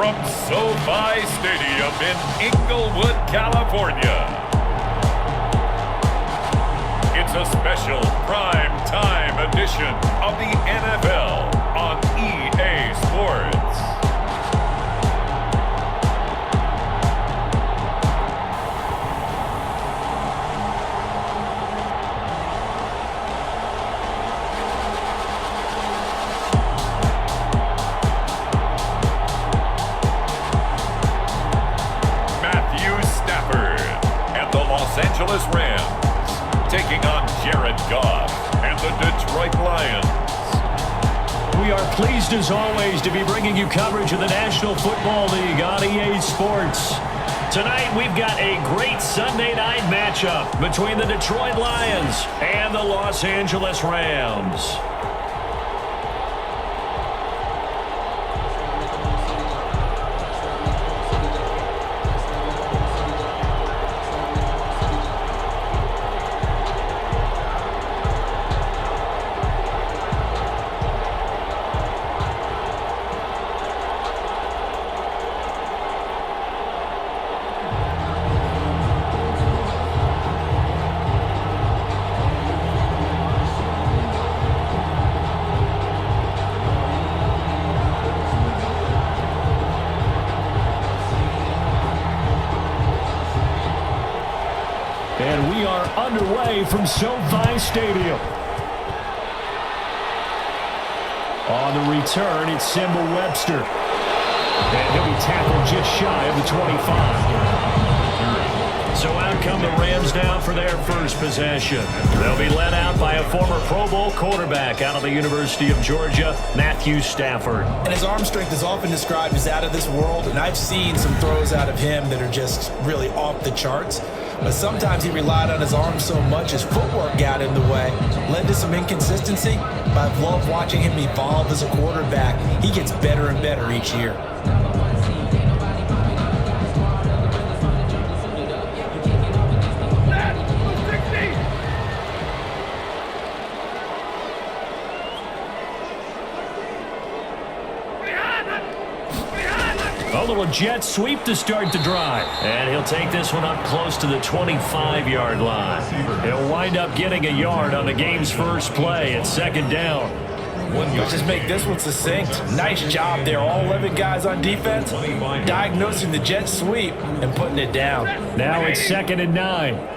from SoFi Stadium in Inglewood, California. It's a special prime time edition of the NFL on EA Sports. Stafford and the Los Angeles Rams taking on Jared Goff and the Detroit Lions. We are pleased as always to be bringing you coverage of the National Football League on EA Sports. Tonight we've got a great Sunday night matchup between the Detroit Lions and the Los Angeles Rams. And we are underway from SoFi Stadium. On the return, it's Simba Webster. And he'll be tackled just shy of the 25. So out come the Rams now for their first possession. They'll be led out by a former Pro Bowl quarterback out of the University of Georgia, Matthew Stafford. And his arm strength is often described as out of this world, and I've seen some throws out of him that are just really off the charts. But sometimes he relied on his arm so much his footwork got in the way, led to some inconsistency. But I've loved watching him evolve as a quarterback. He gets better and better each year. A little jet sweep to start the drive. And he'll take this one up close to the 25-yard line. He'll wind up getting a yard on the game's first play at second down. Let's just make this one succinct. Nice job there. All 11 guys on defense diagnosing the jet sweep and putting it down. Now it's 2nd and 9.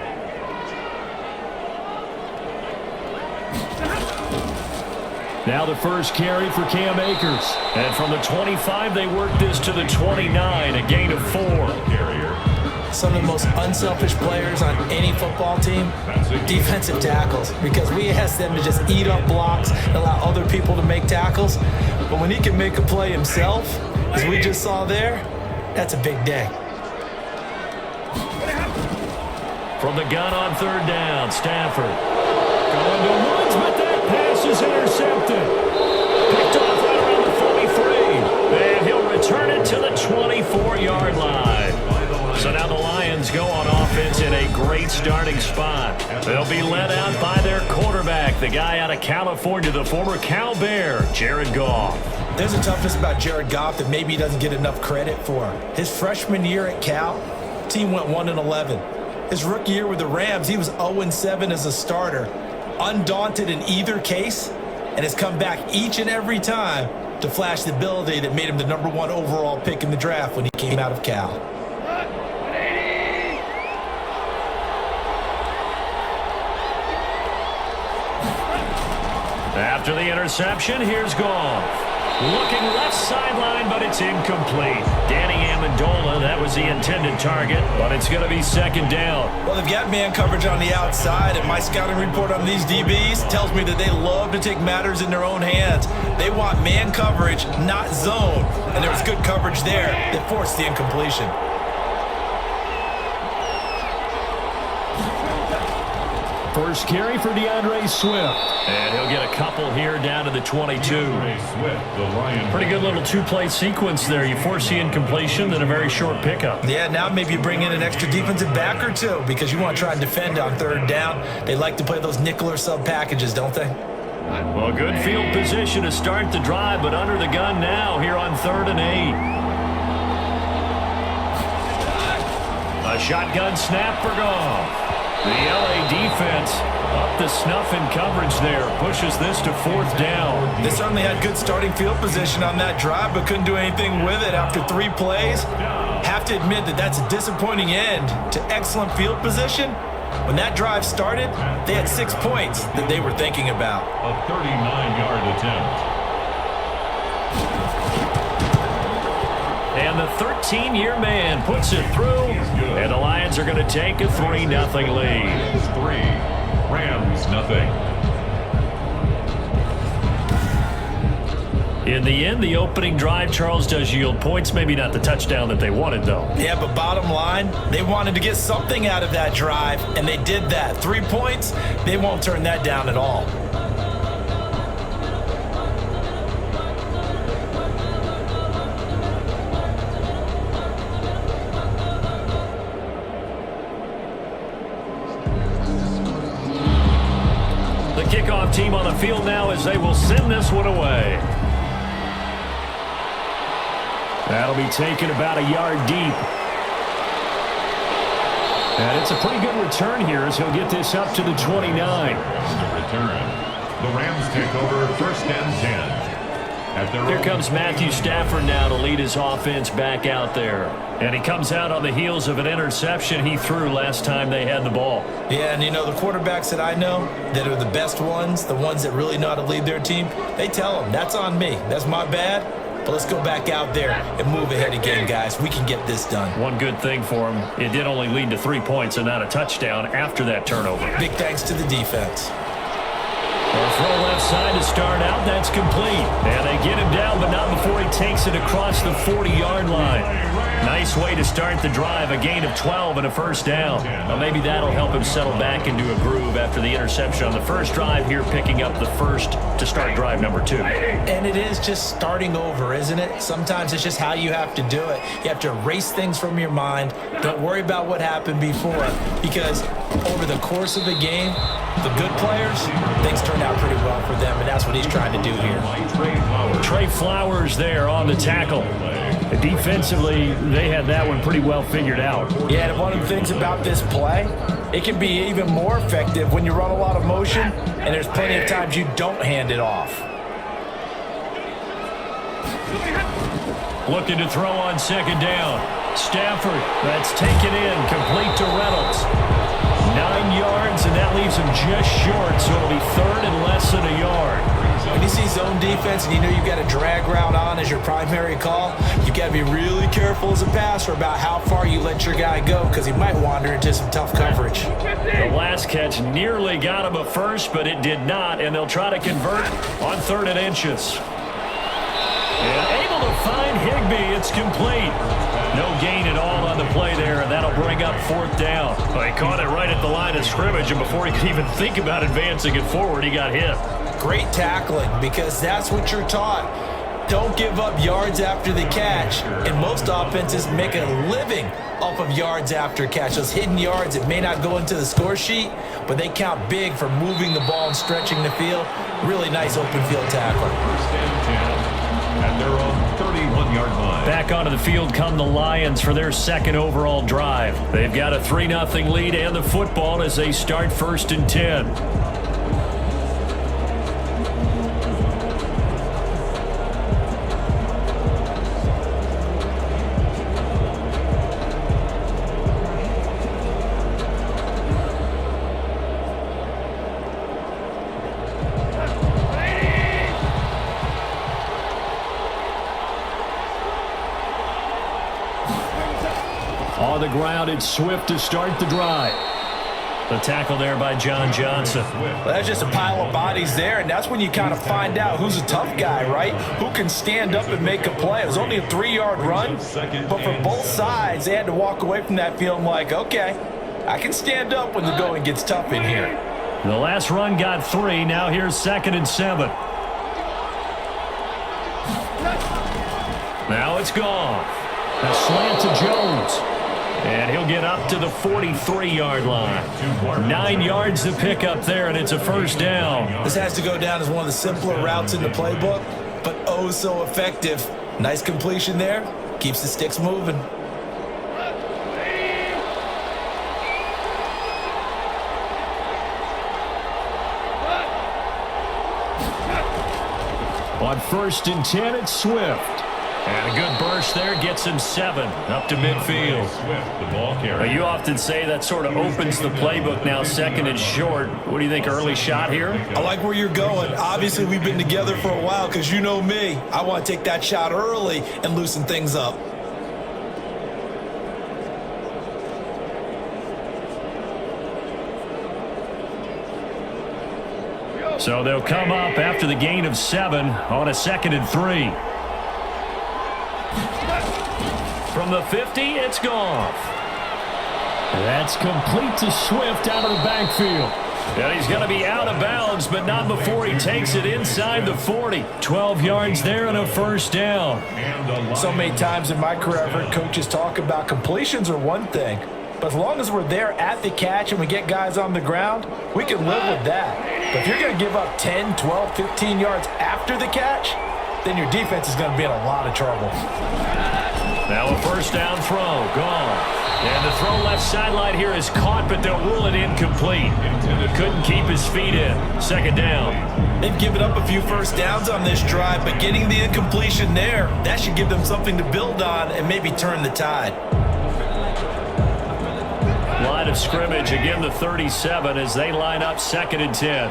Now the first carry for Cam Akers. And from the 25, they work this to the 29, a gain of 4. Some of the most unselfish players on any football team, defensive tackles, because we ask them to just eat up blocks and allow other people to make tackles. But when he can make a play himself, as we just saw there, that's a big day. From the gun on 3rd down, Stafford going to Woods, but that pass is intercepted. Picked off right around the 43. And he'll return it to the 24-yard line. So now the Lions go on offense in a great starting spot. They'll be led out by their quarterback, the guy out of California, the former Cal Bear, Jared Goff. There's a toughness about Jared Goff that maybe he doesn't get enough credit for. His freshman year at Cal, team went 1-11. His rookie year with the Rams, he was 0-7 as a starter. Undaunted in either case, and has come back each and every time to flash the ability that made him the #1 overall pick in the draft when he came out of Cal. After the interception, here's Goff. Looking left sideline, but it's incomplete. Danny Amendola, that was the intended target, but it's going to be 2nd down. Well, they've got man coverage on the outside, and my scouting report on these DBs tells me that they love to take matters in their own hands. They want man coverage, not zone, and there was good coverage there that forced the incompletion. First carry for DeAndre Swift. And he'll get a couple here down to the 22. Pretty good little two-play sequence there. You force the incompletion, then a very short pickup. Yeah, now maybe you bring in an extra defensive back or two because you want to try and defend on 3rd down. They like to play those nickel or sub packages, don't they? Well, good field position to start the drive, but under the gun now here on 3rd and 8. Shotgun snap for Goff. The LA defense up the snuff in coverage there. Pushes this to 4th down. They certainly had good starting field position on that drive, but couldn't do anything with it after 3 plays. Have to admit that that's a disappointing end to excellent field position. When that drive started, they had 6 points that they were thinking about. A 39-yard attempt. And the 13-year man puts it through, and the Lions are going to take a 3-0 lead. 3, Rams nothing. In the end, the opening drive, Charles, does yield points. Maybe not the touchdown that they wanted, though. Yeah, but bottom line, they wanted to get something out of that drive, and they did that. 3 points, they won't turn that down at all. The kickoff team on the field now as they will send this one away. That'll be taken about a yard deep. And it's a pretty good return here as he'll get this up to the 29. The return. The Rams take over 1st and 10. Here comes Matthew Stafford now to lead his offense back out there. And he comes out on the heels of an interception he threw last time they had the ball. Yeah, and you know, the quarterbacks that I know that are the best ones, the ones that really know how to lead their team, they tell them, that's on me. That's my bad. But let's go back out there and move ahead again, guys. We can get this done. One good thing for him, it did only lead to 3 points and not a touchdown after that turnover. Big thanks to the defense. Well, throw left side to start out. That's complete. And they get him down, but not before he takes it across the 40-yard line. Nice way to start the drive. A gain of 12 and a 1st down. Well, maybe that'll help him settle back into a groove after the interception on the first drive here, picking up the first to start drive number 2. And it is just starting over, isn't it? Sometimes it's just how you have to do it. You have to erase things from your mind. Don't worry about what happened before, because over the course of the game, the good players, things turned out pretty well for them, and that's what he's trying to do here. Trey Flowers there on the tackle. Defensively, they had that one pretty well figured out. Yeah, and one of the things about this play, it can be even more effective when you run a lot of motion, and there's plenty of times you don't hand it off. Looking to throw on 2nd down. Stafford, that's taken in, complete to Reynolds. 9 yards, and that leaves him just short, so it'll be 3rd and less than a yard. When you see zone defense and you know you've got a drag route on as your primary call, you've got to be really careful as a passer about how far you let your guy go, because he might wander into some tough coverage. The last catch nearly got him a first, but it did not, and they'll try to convert on 3rd and inches. And able to find Higbee. It's complete. No gain at all on the play there, and that'll bring up 4th down. Well, he caught it right at the line of scrimmage, and before he could even think about advancing it forward, he got hit. Great tackling, because that's what you're taught. Don't give up yards after the catch. And most offenses make a living off of yards after catch. Those hidden yards that may not go into the score sheet, but they count big for moving the ball and stretching the field. Really nice open field tackle. 1st and 10. At their own 31-yard line. Back onto the field come the Lions for their 2nd overall drive. They've got a 3-0 lead and the football as they start 1st and 10. On the ground, it's Swift to start the drive. The tackle there by John Johnson. Well, that's just a pile of bodies there, and that's when you kind of find out who's a tough guy, right? Who can stand up and make a play. It was only a 3-yard run, but for both sides, they had to walk away from that feeling like, okay, I can stand up when the going gets tough in here. The last run got 3. Now here's 2nd and 7. Now it's Goff. A slant to Jones. And he'll get up to the 43-yard line. 9 yards to pick up there, and it's a 1st down. This has to go down as one of the simpler routes in the playbook, but oh so effective. Nice completion there. Keeps the sticks moving. On 1st and 10, it's Swift. And a good burst there gets him 7 up to midfield. Now, you often say that sort of opens the playbook now, 2nd and short. What do you think, early shot here? I like where you're going. Obviously, we've been together for a while because you know me. I want to take that shot early and loosen things up. So they'll come up after the gain of 7 on a 2nd and 3. From the 50, it's Goff. That's complete to Swift out of the backfield. And he's going to be out of bounds, but not before he takes it inside the 40. 12 yards there and a first down. So many times in my career, I've heard coaches talk about completions are one thing, but as long as we're there at the catch and we get guys on the ground, we can live with that. But if you're going to give up 10, 12, 15 yards after the catch, then your defense is going to be in a lot of trouble. Now a first down throw, gone. And the throw left sideline here is caught, but they'll rule it incomplete. Couldn't keep his feet in. 2nd down. They've given up a few first downs on this drive, but getting the incompletion there, that should give them something to build on and maybe turn the tide. Line of scrimmage, again the 37 as they line up 2nd and 10.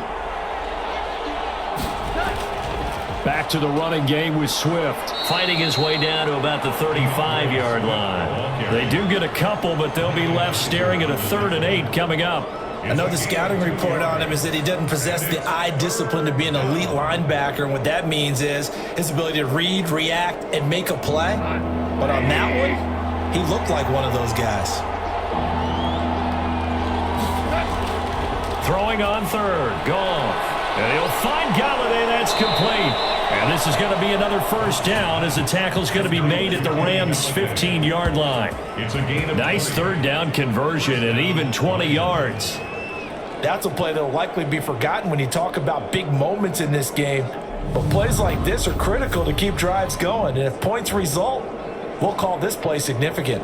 Back to the running game with Swift, fighting his way down to about the 35-yard line. They do get a couple, but they'll be left staring at a 3rd and 8 coming up. I know the scouting report on him is that he doesn't possess the eye discipline to be an elite linebacker, and what that means is his ability to read, react, and make a play. But on that one, he looked like one of those guys. Throwing on 3rd, Goff. And he'll find Galladay, that's complete. And this is going to be another first down as the tackle's going to be made at the Rams' 15-yard line. Nice 3rd down conversion and even 20 yards. That's a play that will likely be forgotten when you talk about big moments in this game. But plays like this are critical to keep drives going. And if points result, we'll call this play significant.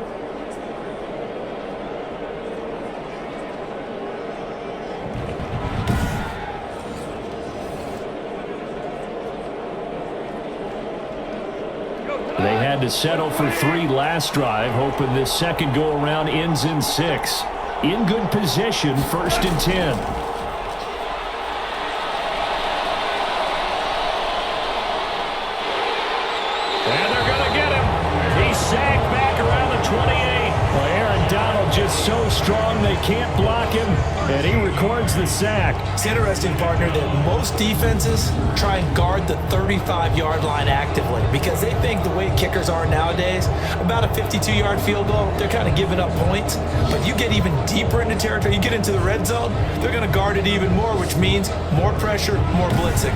They had to settle for 3 last drive, hoping this second go-around ends in 6. In good position, 1st and 10. And they're going to get him. He's sacked back around the 28. Well, Aaron Donald just so strong they can't block him, and he records the sack. It's interesting, partner, that most defenses try and guard the 35-yard line actively because they think the way kickers are nowadays, about a 52-yard field goal, they're kind of giving up points. But you get even deeper into territory, you get into the red zone, they're going to guard it even more, which means more pressure, more blitzing.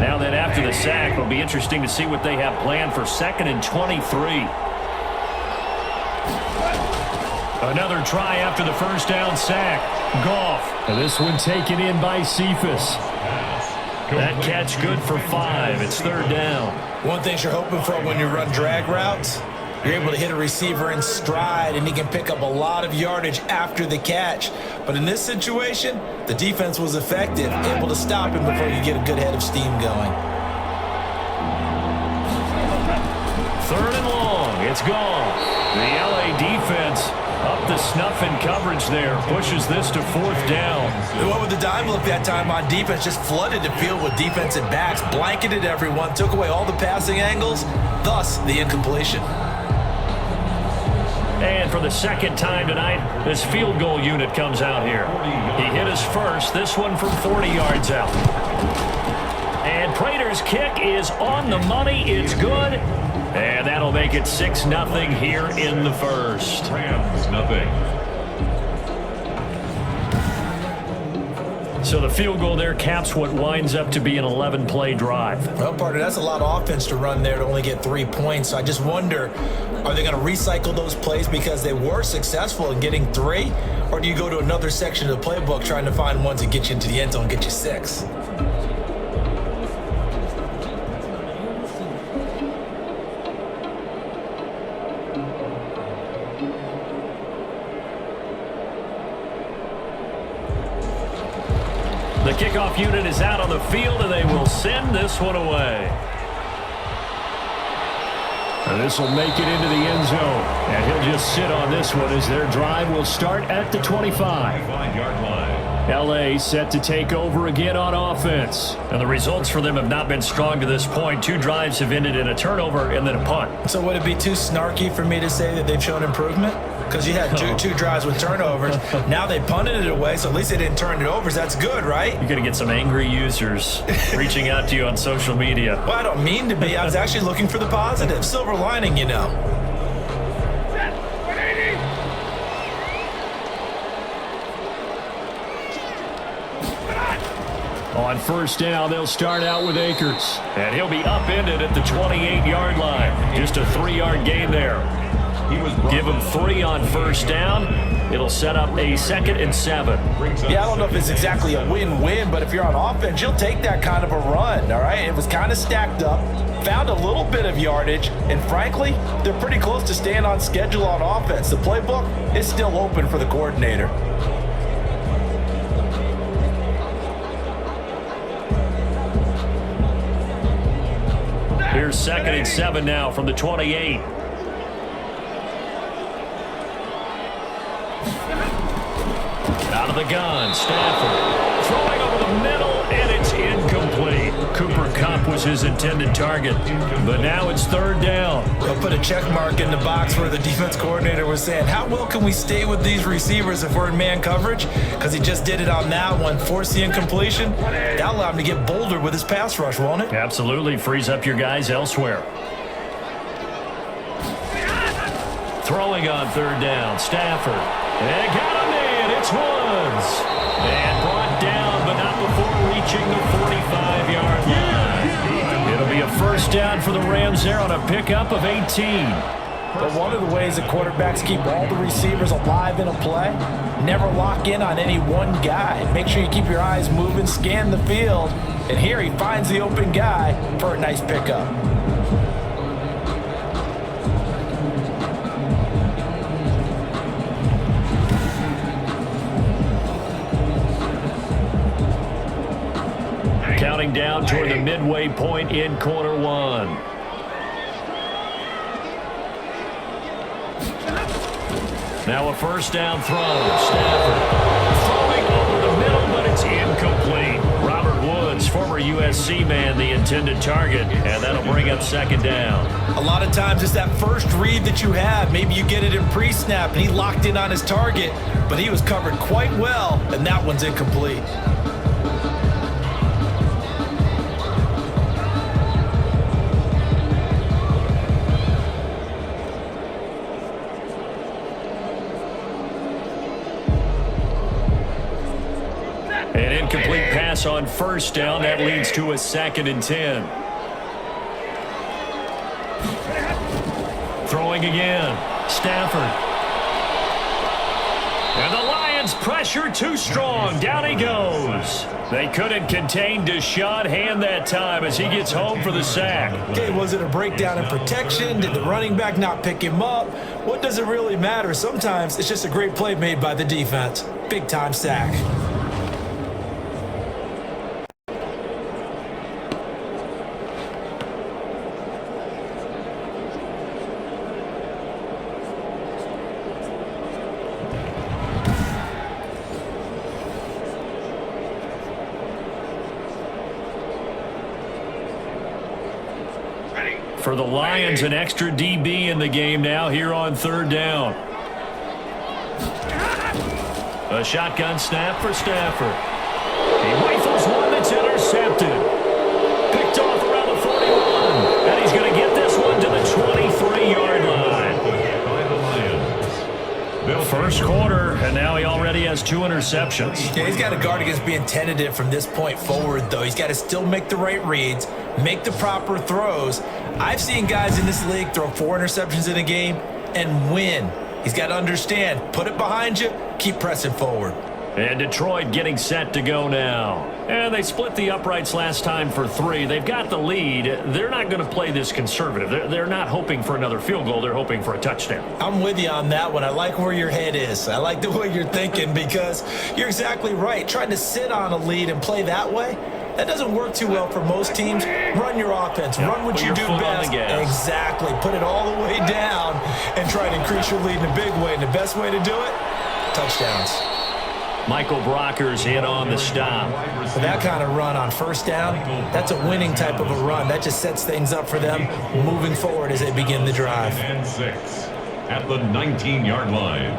Now then, after the sack, it'll be interesting to see what they have planned for 2nd and 23. Another try after the first down sack. Goff. And this one taken in by Cephas. That catch good for 5. It's 3rd down. One thing you're hoping for when you run drag routes, you're able to hit a receiver in stride, and he can pick up a lot of yardage after the catch. But in this situation, the defense was effective, able to stop him before you get a good head of steam going. 3rd and long. It's gone. The LA defense up the snuff in coverage there. Pushes this to 4th down. They went with the dime look that time on defense, just flooded the field with defensive backs, blanketed everyone, took away all the passing angles, thus the incompletion. And for the 2nd time tonight, this field goal unit comes out here. He hit his first, this one from 40 yards out. And Prater's kick is on the money. It's good. And that'll make it 6-0 here in the first. Rams, nothing. So the field goal there caps what winds up to be an 11-play drive. Well, partner, that's a lot of offense to run there to only get 3 points. So I just wonder, are they going to recycle those plays because they were successful in getting 3? Or do you go to another section of the playbook trying to find ones that get you into the end zone and get you 6? kickoff unit is out on the field, and they will send this one away. And this will make it into the end zone. And he'll just sit on this one as their drive will start at the 25-yard line. L.A. set to take over again on offense. And the results for them have not been strong to this point. 2 drives have ended in a turnover and then a punt. So would it be too snarky for me to say that they've shown improvement? Because you had two drives with turnovers. Now they punted it away, so at least they didn't turn it over. So that's good, right? You're going to get some angry users reaching out to you on social media. Well, I don't mean to be. I was actually looking for the positive. Silver lining, you know. On first down, they'll start out with Akers. And he'll be upended at the 28-yard line. Just a 3-yard gain there. Give him 3 on first down. It'll set up a 2nd and 7. Yeah, I don't know if it's exactly a win-win, but if you're on offense, you'll take that kind of a run, all right? It was kind of stacked up, found a little bit of yardage, and frankly, they're pretty close to staying on schedule on offense. The playbook is still open for the coordinator. Here's 2nd and 7 now from the 28. Out of the gun, Stafford throwing over the middle, and it's incomplete. Cooper Kupp was his intended target, but now it's 3rd down. They'll put a check mark in the box where the defense coordinator was saying, how well can we stay with these receivers if we're in man coverage? Because he just did it on that one, forced the incompletion. That'll allow him to get bolder with his pass rush, won't it? Absolutely, frees up your guys elsewhere. Throwing on 3rd down, Stafford. And got him in, it's Woods. And brought down, but not before reaching the 45-yard line. It'll be a first down for the Rams there on a pickup of 18. But one of the ways that quarterbacks keep all the receivers alive in a play, never lock in on any one guy. Make sure you keep your eyes moving, scan the field, and here he finds the open guy for a nice pickup. Counting down toward the midway point in quarter 1. Now a first down throw. Stafford throwing over the middle, but it's incomplete. Robert Woods, former USC man, the intended target, and that'll bring up 2nd down. A lot of times it's that first read that you have. Maybe you get it in pre-snap, and he locked in on his target, but he was covered quite well, and that one's incomplete. An incomplete pass on first down. That leads to a 2nd and 10. Throwing again. Stafford. And the Lions pressure too strong. Down he goes. They couldn't contain Deshaun Hand that time as he gets home for the sack. Okay, was it a breakdown in protection? Did the running back not pick him up? What does it really matter? Sometimes it's just a great play made by the defense. Big-time sack. For the Lions, an extra DB in the game now here on 3rd down. A shotgun snap for Stafford. He rifles one that's intercepted. Picked off around the 41. And he's going to get this one to the 23-yard line. First quarter, and now he already has 2 interceptions. Yeah, he's got to guard against being tentative from this point forward, though. He's got to still make the right reads, make the proper throws. I've seen guys in this league throw 4 interceptions in a game and win. He's got to understand, put it behind you, keep pressing forward. And Detroit getting set to go now. And they split the uprights last time for 3. They've got the lead. They're not going to play this conservative. They're not hoping for another field goal. They're hoping for a touchdown. I'm with you on that one. I like where your head is. I like the way you're thinking because you're exactly right. Trying to sit on a lead and play that way, that doesn't work too well for most teams. Run your offense. Run what you do best. Exactly. Put it all the way down and try to increase your lead in a big way. And the best way to do it, touchdowns. Michael Brocker's in on the stop. For that kind of run on first down, that's a winning type of a run. That just sets things up for them moving forward as they begin the drive. And 6 at the 19-yard line.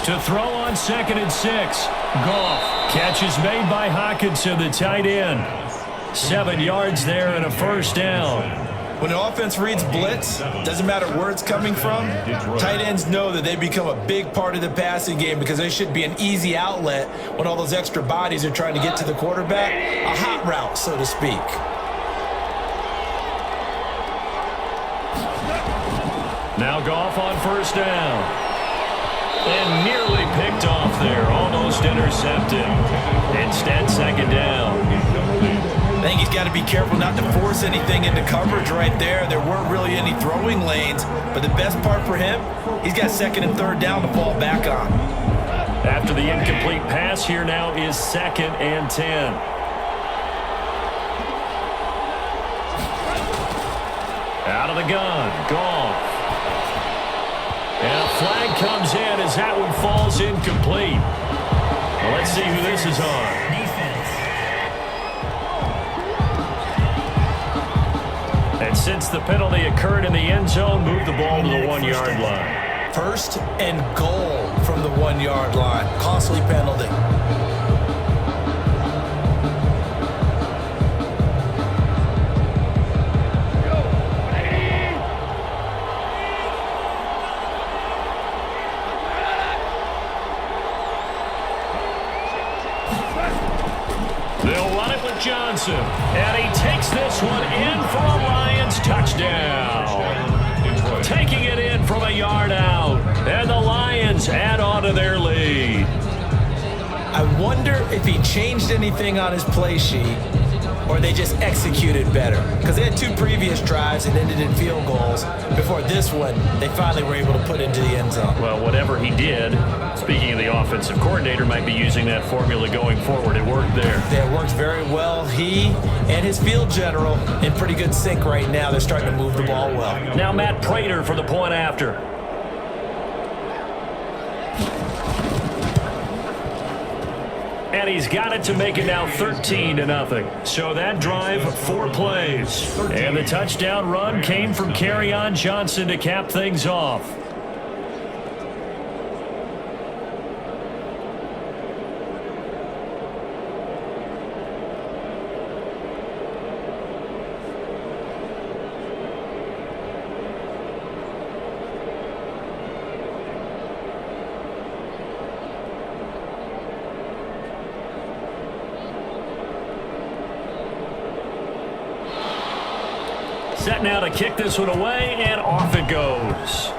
To throw on 2nd and 6. Goff. Catch is made by Hockenson, the tight end. 7 yards there and a first down. When an offense reads blitz, doesn't matter where it's coming from, tight ends know that they become a big part of the passing game because they should be an easy outlet when all those extra bodies are trying to get to the quarterback. A hot route, so to speak. Now Goff on first down. And nearly picked off there, almost intercepted. Instead, 2nd down. I think he's got to be careful not to force anything into coverage right there. There weren't really any throwing lanes, but the best part for him, he's got 2nd and 3rd down to fall back on. After the incomplete pass, here now is 2nd and 10. Out of the gun, Goff. And a flag comes in as that one falls incomplete. Well, let's see who this is on. And since the penalty occurred in the end zone, move the ball to the 1-yard line. 1st and goal from the 1-yard line. Costly penalty. They'll run it with Johnson. And he takes this one in for a Lions touchdown. Taking it in from a yard out. And the Lions add on to their lead. I wonder if he changed anything on his play sheet or they just executed better. Because they had 2 previous drives and ended in field goals. Before this one, they finally were able to put into the end zone. Well, whatever he did, speaking of the offensive coordinator, might be using that formula going forward. It worked there. It works very well. He and his field general in pretty good sync right now. They're starting to move the ball well. Now Matt Prater for the point after. And he's got it to make it now 13-0. So that drive, 4 plays. And the touchdown run came from Kerryon Johnson to cap things off. Set now to kick this one away, and off it goes.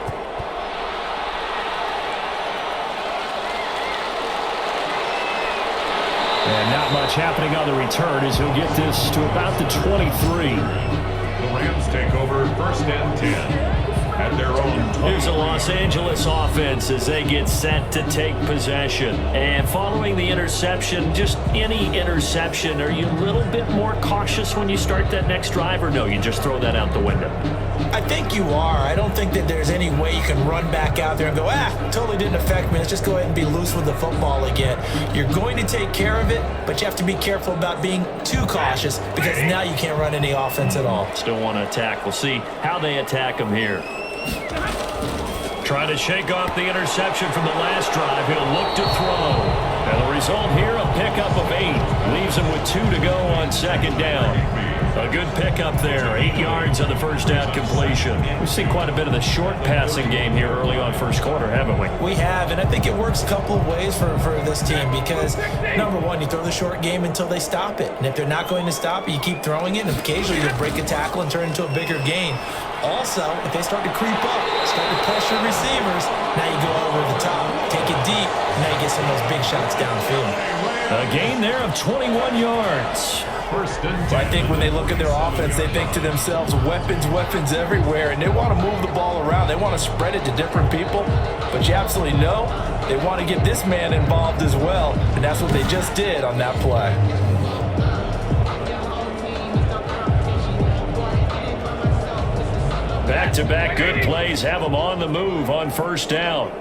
And not much happening on the return as he'll get this to about the 23. The Rams take over 1st and 10 at their own 20. Here's a Los Angeles offense as they get set to take possession. And following the interception, just any interception, are you a little bit more cautious when you start that next drive, or no, you just throw that out the window? I think you are. I don't think that there's any way you can run back out there and go, totally didn't affect me. Let's just go ahead and be loose with the football again. You're going to take care of it, but you have to be careful about being too cautious because now you can't run any offense at all. Still want to attack. We'll see how they attack him here. Trying to shake off the interception from the last drive. He'll look to throw. And the result here, a pickup of 8. Leaves him with 2 to go on 2nd down. A good pickup there. 8 yards on the first down completion. We've seen quite a bit of the short passing game here early on first quarter, haven't we? We have, and I think it works a couple of ways for this team because, number one, you throw the short game until they stop it. And if they're not going to stop it, you keep throwing it, and occasionally you break a tackle and turn it into a bigger gain. Also, if they start to creep up, start to pressure receivers, now you go over the top, take it deep, and now you get some of those big shots downfield. A gain there of 21 yards. I think when they look at their offense, they think to themselves, weapons everywhere, and they want to move the ball around. They want to spread it to different people, but you absolutely know they want to get this man involved as well, and that's what they just did on that play. Back-to-back good plays have them on the move on first down.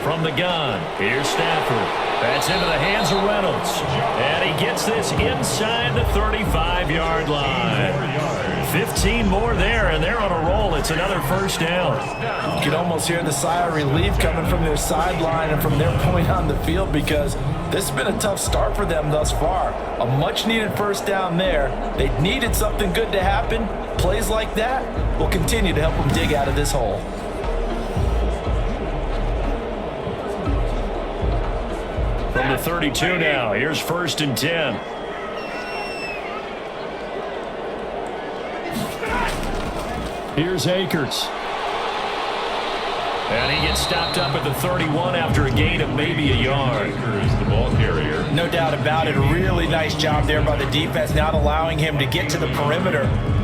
From the gun, here's Stafford. That's into the hands of Reynolds. And he gets this inside the 35-yard line. 15 more there, and they're on a roll. It's another first down. You can almost hear the sigh of relief coming from their sideline and from their point on the field because this has been a tough start for them thus far. A much-needed first down there. They needed something good to happen. Plays like that will continue to help them dig out of this hole. From the 32 now, here's 1st and 10. Here's Akers. And he gets stopped up at the 31 after a gain of maybe a yard. Akers, the ball carrier. No doubt about it. A really nice job there by the defense, not allowing him to get to the perimeter.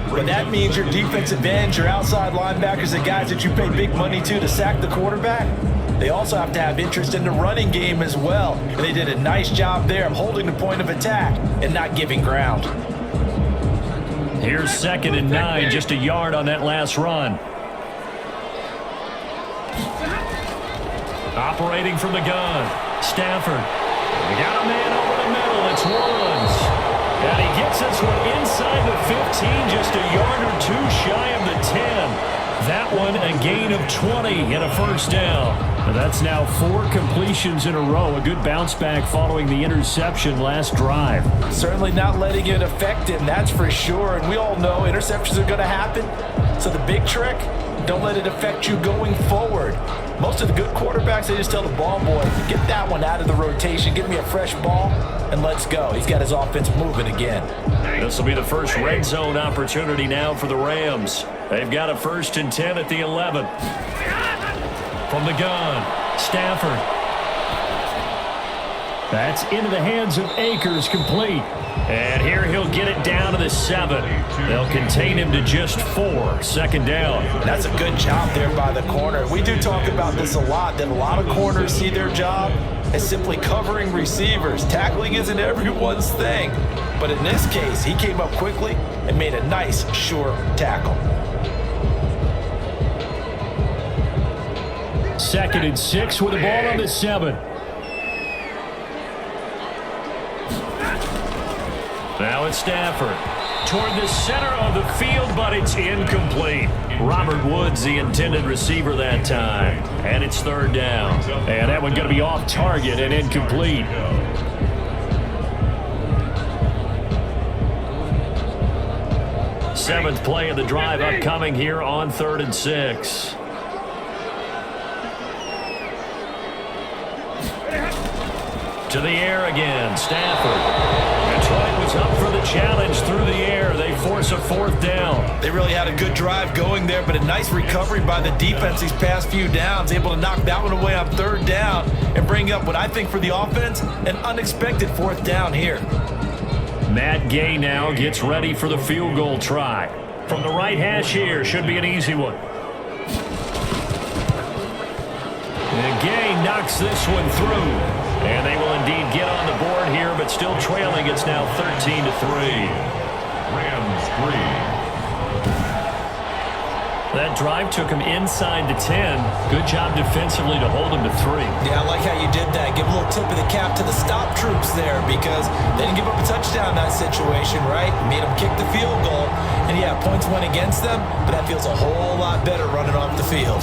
But that means your defensive ends, your outside linebackers, the guys that you pay big money to sack the quarterback, they also have to have interest in the running game as well. And they did a nice job there of holding the point of attack and not giving ground. Here's 2nd and 9, just a yard on that last run. Operating from the gun, Stafford. We got a man over the middle. It's Woods. And he gets this one inside the 15, just a yard or two shy of the 10. That one a gain of 20 and a first down. That's now 4 completions in a row. A good bounce back following the interception last drive. Certainly not letting it affect him, that's for sure. And we all know interceptions are going to happen. So the big trick, don't let it affect you going forward. Most of the good quarterbacks, they just tell the ball boy, get that one out of the rotation, give me a fresh ball, and let's go. He's got his offense moving again. This will be the first red zone opportunity now for the Rams. They've got a 1st and 10 at the 11. From the gun, Stafford. That's into the hands of Akers, complete. And here he'll get it down to the 7. They'll contain him to just 4. 2nd down. That's a good job there by the corner. We do talk about this a lot, that a lot of corners see their job as simply covering receivers. Tackling isn't everyone's thing. But in this case, he came up quickly and made a nice, sure tackle. 2nd and 6 with the ball on the 7. Now it's Stafford toward the center of the field, but it's incomplete. Robert Woods, the intended receiver that time. And it's 3rd down. And that one going to be off target and incomplete. Seventh play of the drive upcoming here on 3rd and 6. To the air again, Stafford. Detroit was up for the challenge through the air. They force a 4th down. They really had a good drive going there, but a nice recovery by the defense these past few downs, able to knock that one away on 3rd down and bring up what I think for the offense, an unexpected 4th down here. Matt Gay now gets ready for the field goal try. From the right hash here, should be an easy one. And Gay knocks this one through. And they will indeed get on the board here, but still trailing. It's now 13-3. Rams 3. That drive took him inside the 10. Good job defensively to hold him to 3. Yeah, I like how you did that. Give a little tip of the cap to the stop troops there because they didn't give up a touchdown in that situation, right? Made them kick the field goal. And yeah, points went against them, but that feels a whole lot better running off the field.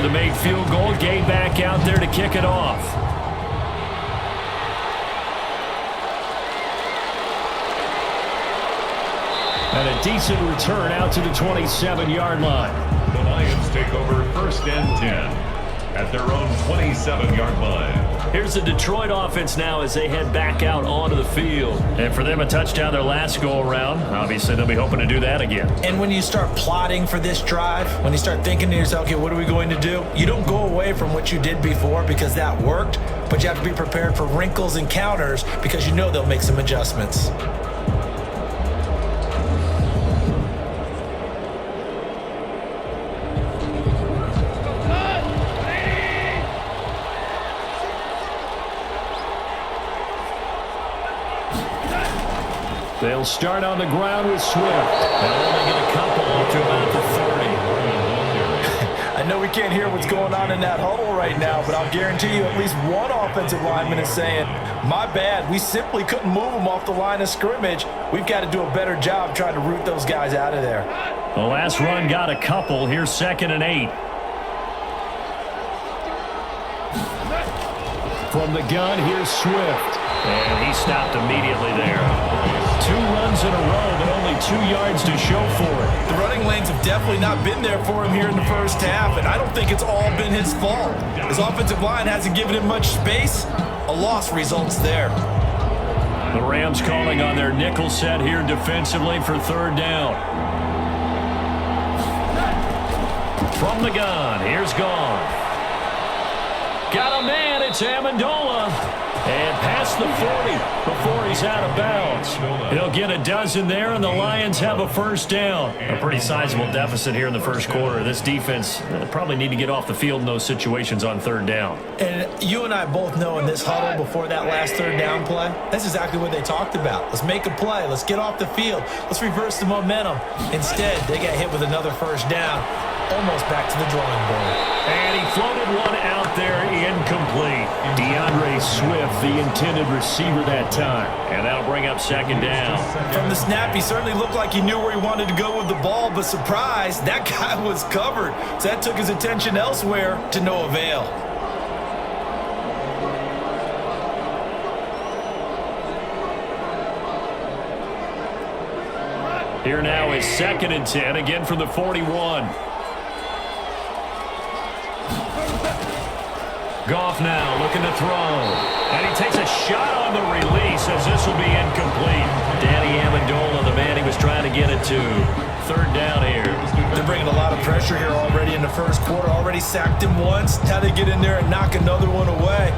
After the made field goal, Gabe back out there to kick it off. And a decent return out to the 27-yard line. The Lions take over 1st and 10 at their own 27-yard line. Here's the Detroit offense now as they head back out onto the field. And for them, a touchdown their last go-around. Obviously, they'll be hoping to do that again. And when you start plotting for this drive, when you start thinking to yourself, okay, what are we going to do? You don't go away from what you did before because that worked, but you have to be prepared for wrinkles and counters because you know they'll make some adjustments. They'll start on the ground with Swift. They'll only get a couple up to about the 30. I know we can't hear what's going on in that huddle right now, but I'll guarantee you at least one offensive lineman is saying, my bad, we simply couldn't move them off the line of scrimmage. We've got to do a better job trying to root those guys out of there. The last run got a couple. Here's 2nd and 8. From the gun, here's Swift. And he stopped immediately there. 2 runs in a row, but only 2 yards to show for it. The running lanes have definitely not been there for him here in the first half, and I don't think it's all been his fault. His offensive line hasn't given him much space. A loss results there. The Rams calling on their nickel set here defensively for 3rd down. From the gun, here's Goff. Got a man, it's Amendola. And past the 40 before he's out of bounds. He'll get a dozen there, and the Lions have a 1st down. A pretty sizable deficit here in the 1st quarter. This defense probably need to get off the field in those situations on 3rd down. And you and I both know in this huddle before that last 3rd down play, that's exactly what they talked about. Let's make a play. Let's get off the field. Let's reverse the momentum. Instead, they got hit with another 1st down. Almost back to the drawing board. And he floated one out there, incomplete. DeAndre Swift, the intended receiver that time. And that'll bring up 2nd down. From the snap, he certainly looked like he knew where he wanted to go with the ball, but surprise, that guy was covered. So that took his attention elsewhere to no avail. Here now is 2nd and 10, again from the 41. Goff now looking to throw. And he takes a shot on the release as this will be incomplete. Danny Amendola, the man he was trying to get it to. 3rd down here. They're bringing a lot of pressure here already in the 1st quarter. Already sacked him once. Now they get in there and knock another one away.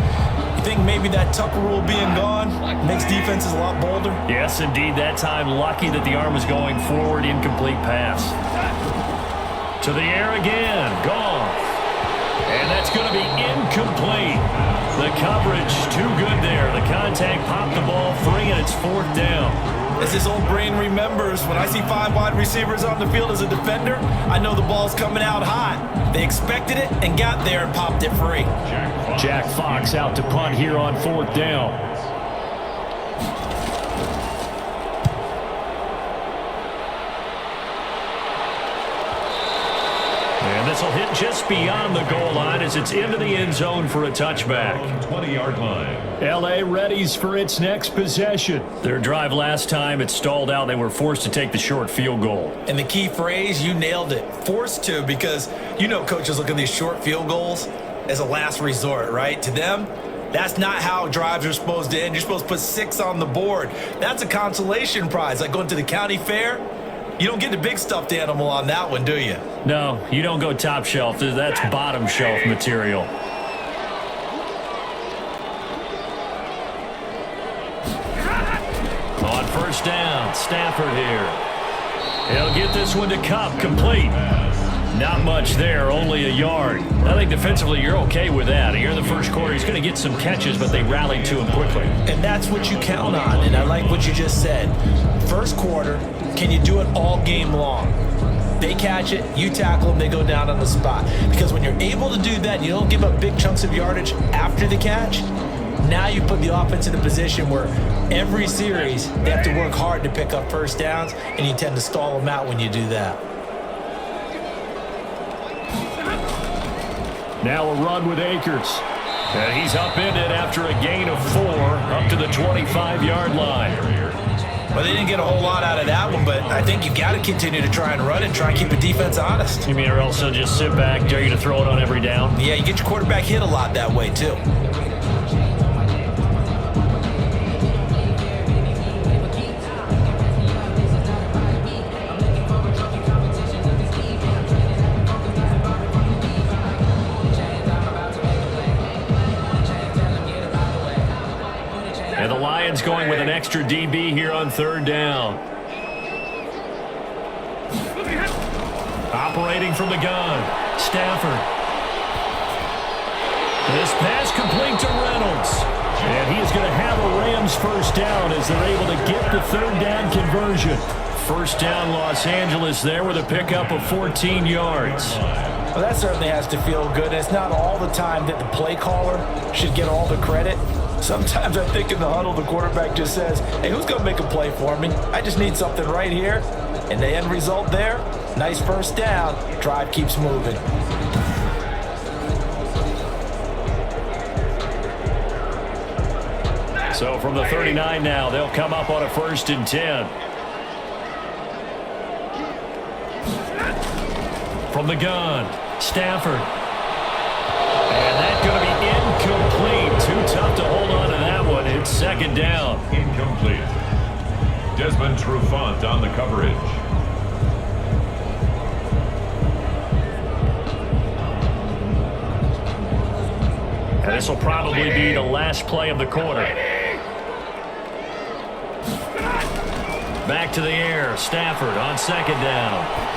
You think maybe that Tucker rule being gone makes defenses a lot bolder? Yes, indeed. That time lucky that the arm was going forward. Incomplete pass. To the air again. Goff. And that's going to be incomplete. The coverage too good there. The contact popped the ball free, and it's 4th down. As his old brain remembers, when I see 5 wide receivers on the field as a defender, I know the ball's coming out hot. They expected it and got there and popped it free. Jack Fox out to punt here on 4th down. And this will hit just beyond the goal line as it's into the end zone for a touchback. 20-yard line. L.A. readies for its next possession. Their drive last time, it stalled out. They were forced to take the short field goal. And the key phrase, you nailed it. Forced to, because you know coaches look at these short field goals as a last resort, right? To them, that's not how drives are supposed to end. You're supposed to put 6 on the board. That's a consolation prize, like going to the county fair. You don't get the big stuffed animal on that one, do you? No, you don't go top shelf. That's bottom shelf material. On 1st down, Stafford here. He'll get this one to Cup, complete. Not much there, only a yard. I think defensively you're okay with that. Here in the 1st quarter, he's going to get some catches, but they rallied to him quickly. And that's what you count on, and I like what you just said. 1st quarter, can you do it all game long? They catch it, you tackle them, they go down on the spot. Because when you're able to do that, you don't give up big chunks of yardage after the catch. Now you put the offense in a position where every series they have to work hard to pick up 1st downs, and you tend to stall them out when you do that. Now a run with Akers. And he's upended after a gain of 4 up to the 25-yard line. Well, they didn't get a whole lot out of that one, but I think you've got to continue to try and run and try and keep the defense honest. You mean or else they'll just sit back, dare you to throw it on every down? Yeah, you get your quarterback hit a lot that way, too. And the Lions going with an extra DB here on 3rd down. Operating from the gun, Stafford. This pass complete to Reynolds. And he is going to have a Rams first down as they're able to get the 3rd down conversion. First down Los Angeles there with a pickup of 14 yards. Well, that certainly has to feel good. It's not all the time that the play caller should get all the credit. Sometimes I think in the huddle, the quarterback just says, hey, who's going to make a play for me? I just need something right here. And the end result there, nice first down. Drive keeps moving. So from the 39 now, they'll come up on a 1st and 10. From the gun, Stafford. And that's going to be incomplete. Too tough to hold on to that one. It's 2nd down. Incomplete. Desmond Trufant on the coverage. And this will probably be the last play of the quarter. Back to the air. Stafford on 2nd down.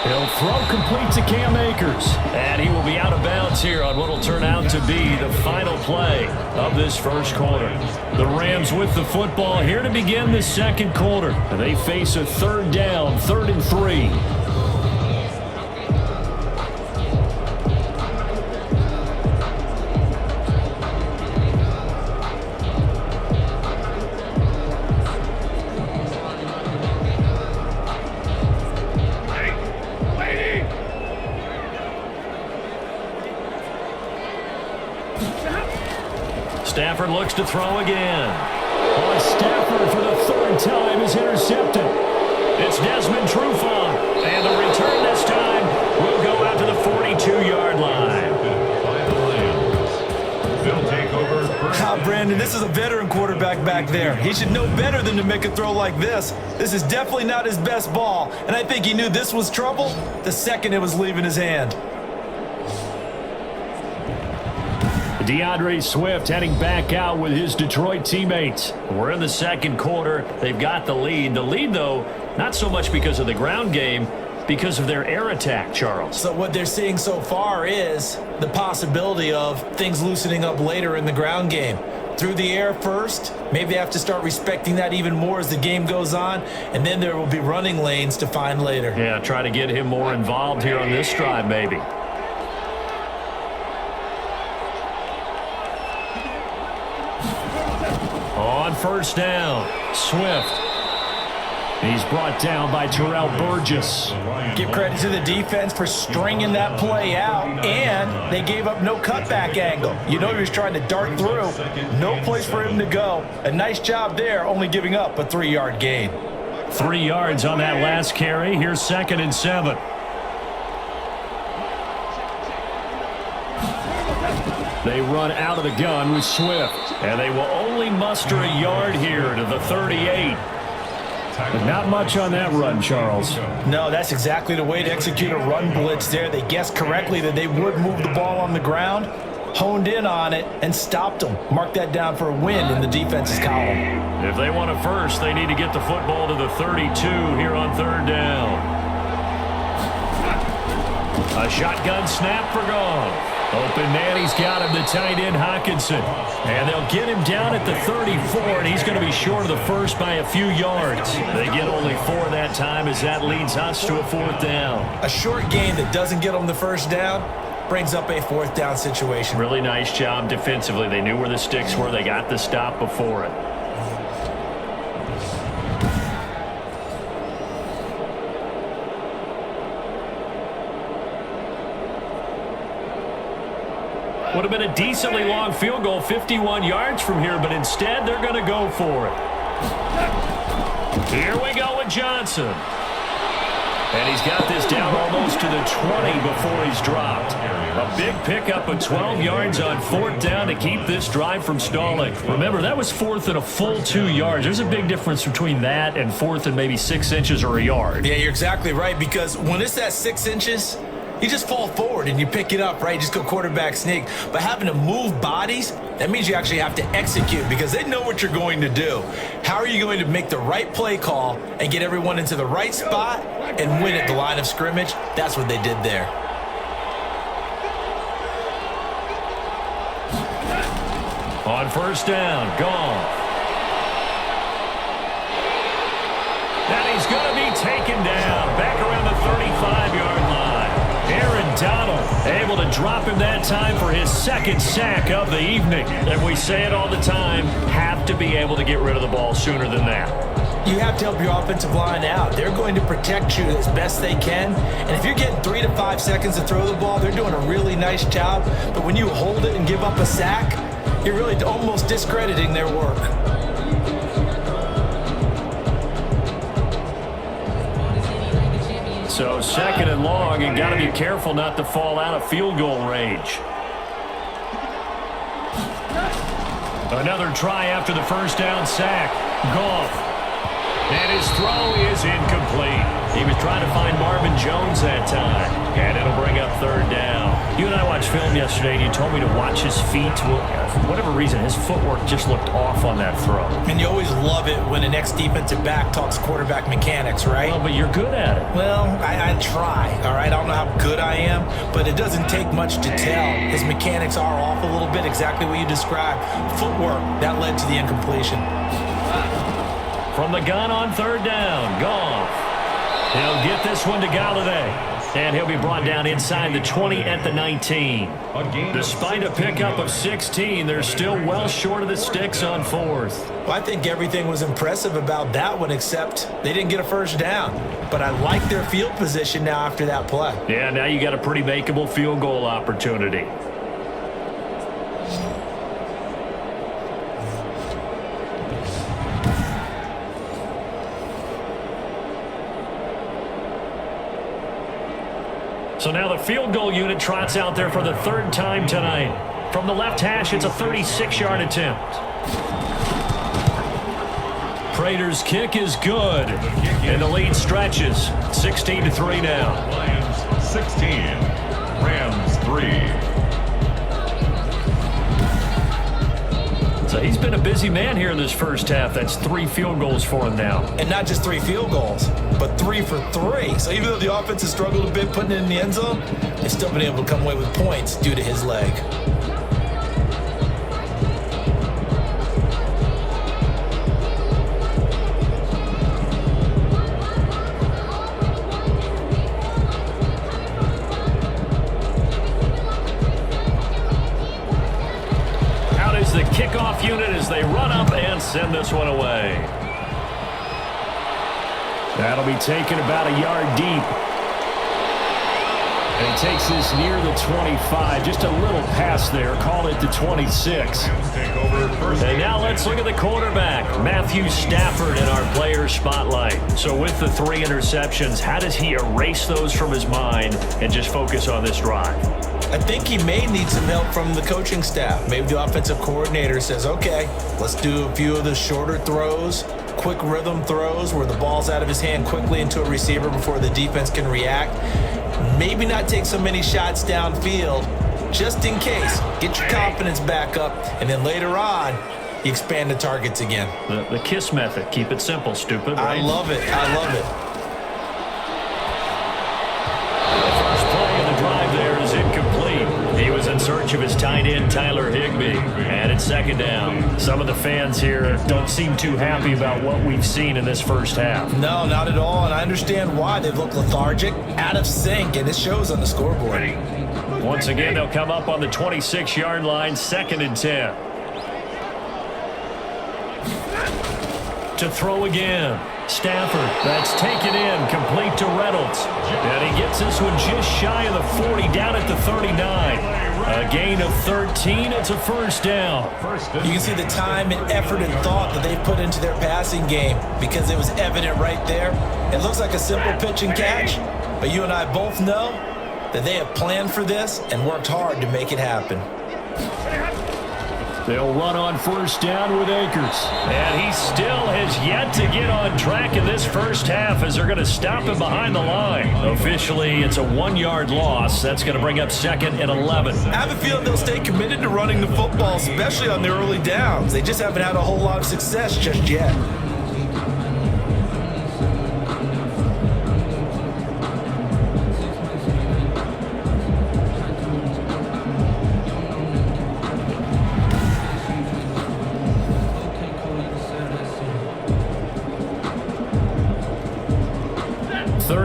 He'll throw complete to Cam Akers. And he will be out of bounds here on what will turn out to be the final play of this first quarter. The Rams with the football here to begin the 2nd quarter. And they face a 3rd down, 3rd and 3. Stafford looks to throw again. Oh, Stafford for the 3rd time is intercepted. It's Desmond Trufant. And the return this time will go out to the 42-yard line. They'll take over. Brandon, this is a veteran quarterback back there. He should know better than to make a throw like this. This is definitely not his best ball. And I think he knew this was trouble the second it was leaving his hand. DeAndre Swift heading back out with his Detroit teammates. We're in the 2nd quarter. They've got the lead. The lead, though, not so much because of the ground game, because of their air attack, Charles. So what they're seeing so far is the possibility of things loosening up later in the ground game. Through the air first, maybe they have to start respecting that even more as the game goes on, and then there will be running lanes to find later. Yeah, try to get him more involved here on this drive, maybe. On 1st down, Swift. He's brought down by Terrell Burgess. Give credit to the defense for stringing that play out, and they gave up no cutback angle. You know he was trying to dart through. No place for him to go. A nice job there, only giving up a 3-yard gain. 3 yards on that last carry. Here's 2nd and 7. They run out of the gun with Swift. And they will only muster a yard here to the 38. But not much on that run, Charles. No, that's exactly the way to execute a run blitz there. They guessed correctly that they would move the ball on the ground, honed in on it, and stopped them. Mark that down for a win in the defense's column. If they want a first, they need to get the football to the 32 here on 3rd down. A shotgun snap for Goff. Open man, he's got him, the tight end Hockenson. And they'll get him down at the 34, and he's going to be short of the first by a few yards. They get only 4 that time as that leads us to a 4th down. A short gain that doesn't get them the first down brings up a 4th down situation. Really nice job defensively. They knew where the sticks were. They got the stop before it. Would have been a decently long field goal, 51 yards from here, but instead they're going to go for it. Here we go with Johnson. And he's got this down almost to the 20 before he's dropped. A big pickup of 12 yards on 4th down to keep this drive from stalling. Remember, that was 4th and a full 2 yards. There's a big difference between that and 4th and maybe 6 inches or a yard. Yeah, you're exactly right, because when it's at 6 inches, you just fall forward and you pick it up, right? You just go quarterback sneak. But having to move bodies, that means you actually have to execute because they know what you're going to do. How are you going to make the right play call and get everyone into the right spot and win at the line of scrimmage? That's what they did there. On 1st down, Goff. And he's going to be taken down back around the 35-yard line. Aaron Donald able to drop him that time for his 2nd sack of the evening. And we say it all the time, have to be able to get rid of the ball sooner than that. You have to help your offensive line out. They're going to protect you as best they can. And if you're getting 3 to 5 seconds to throw the ball, they're doing a really nice job. But when you hold it and give up a sack, you're really almost discrediting their work. So 2nd and long, you got to be careful not to fall out of field goal range. Another try after the 1st down sack. Goff. And his throw is incomplete. He was trying to find Marvin Jones that time. And it'll bring up 3rd down. You and I watched film yesterday, and you told me to watch his feet. Well, for whatever reason, his footwork just looked off on that throw. And you always love it when an ex-defensive back talks quarterback mechanics, right? Well, but you're good at it. Well, I try, all right? I don't know how good I am, but it doesn't take much to tell. His mechanics are off a little bit, exactly what you described. Footwork, that led to the incompletion. From the gun on 3rd down, Goff. He'll get this one to Galladay. And he'll be brought down inside the 20 at the 19. Despite a pickup of 16, they're still well short of the sticks on 4th. Well, I think everything was impressive about that one, except they didn't get a 1st down. But I like their field position now after that play. Yeah, now you got a pretty makeable field goal opportunity. So now the field goal unit trots out there for the 3rd time tonight. From the left hash, it's a 36-yard attempt. Prater's kick is good. And the lead stretches. 16-3 now. Lions 16, Rams 3. So he's been a busy man here in this 1st half. That's 3 field goals for him now. And not just 3 field goals, but 3 for 3. So even though the offense has struggled a bit putting it in the end zone, they've still been able to come away with points due to his leg. The kickoff unit as they run up and send this one away. That'll be taken about a yard deep. And he takes this near the 25. Just a little pass there. Call it the 26. And now let's look at the quarterback, Matthew Stafford, in our player spotlight. So with the 3 interceptions, how does he erase those from his mind and just focus on this drive? I think he may need some help from the coaching staff. Maybe the offensive coordinator says, okay, let's do a few of the shorter throws, quick rhythm throws where the ball's out of his hand quickly into a receiver before the defense can react. Maybe not take so many shots downfield, just in case. Get your confidence back up, and then later on, you expand the targets again. The KISS method. Keep it simple, stupid, right? I love it. I love it. There is incomplete. He was in search of his tight end, Tyler Higbee. And it's 2nd down. Some of the fans here don't seem too happy about what we've seen in this 1st half. No, not at all. And I understand why. They've looked lethargic, out of sync, and it shows on the scoreboard. Once again, they'll come up on the 26-yard line, 2nd and 10. To throw again. Stafford, that's taken in, complete to Reynolds. And he gets this one just shy of the 40, down at the 39. A gain of 13, it's a first down. You can see the time and effort and thought that they put into their passing game because it was evident right there. It looks like a simple pitch and catch, but you and I both know that they have planned for this and worked hard to make it happen. They'll run on first down with Akers. And he still has yet to get on track in this first half as they're going to stop him behind the line. Officially, it's a 1-yard loss. That's going to bring up 2nd and 11. I have a feeling they'll stay committed to running the football, especially on the early downs. They just haven't had a whole lot of success just yet.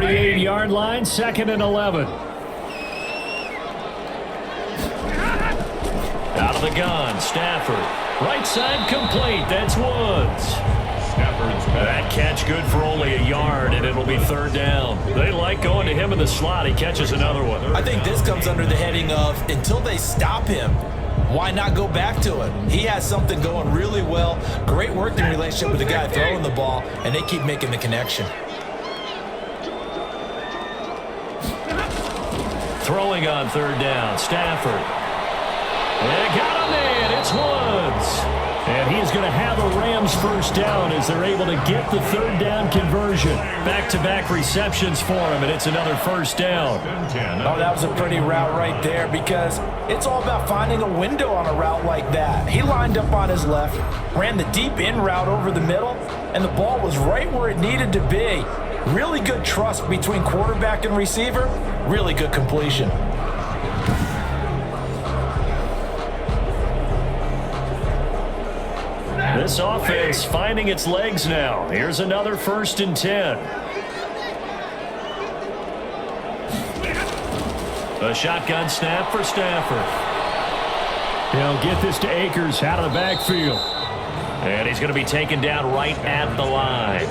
Yard line, 2nd and 11. Out of the gun, Stafford. Right side complete, that's Woods. That catch good for only a yard, and it'll be 3rd down. They like going to him in the slot. He catches another one. I think this comes under the heading of until they stop him, why not go back to it? He has something going really well. Great working relationship with the guy throwing the ball, and they keep making the connection. Throwing on 3rd down, Stafford. And got him in, it's Woods. And he's going to have a Rams first down as they're able to get the 3rd down conversion. Back-to-back receptions for him, and it's another first down. Oh, that was a pretty route right there because it's all about finding a window on a route like that. He lined up on his left, ran the deep in route over the middle, and the ball was right where it needed to be. Really good trust between quarterback and receiver. Really good completion. This offense finding its legs now. Here's another 1st and 10. A shotgun snap for Stafford. He'll get this to Akers out of the backfield. And he's going to be taken down right at the line.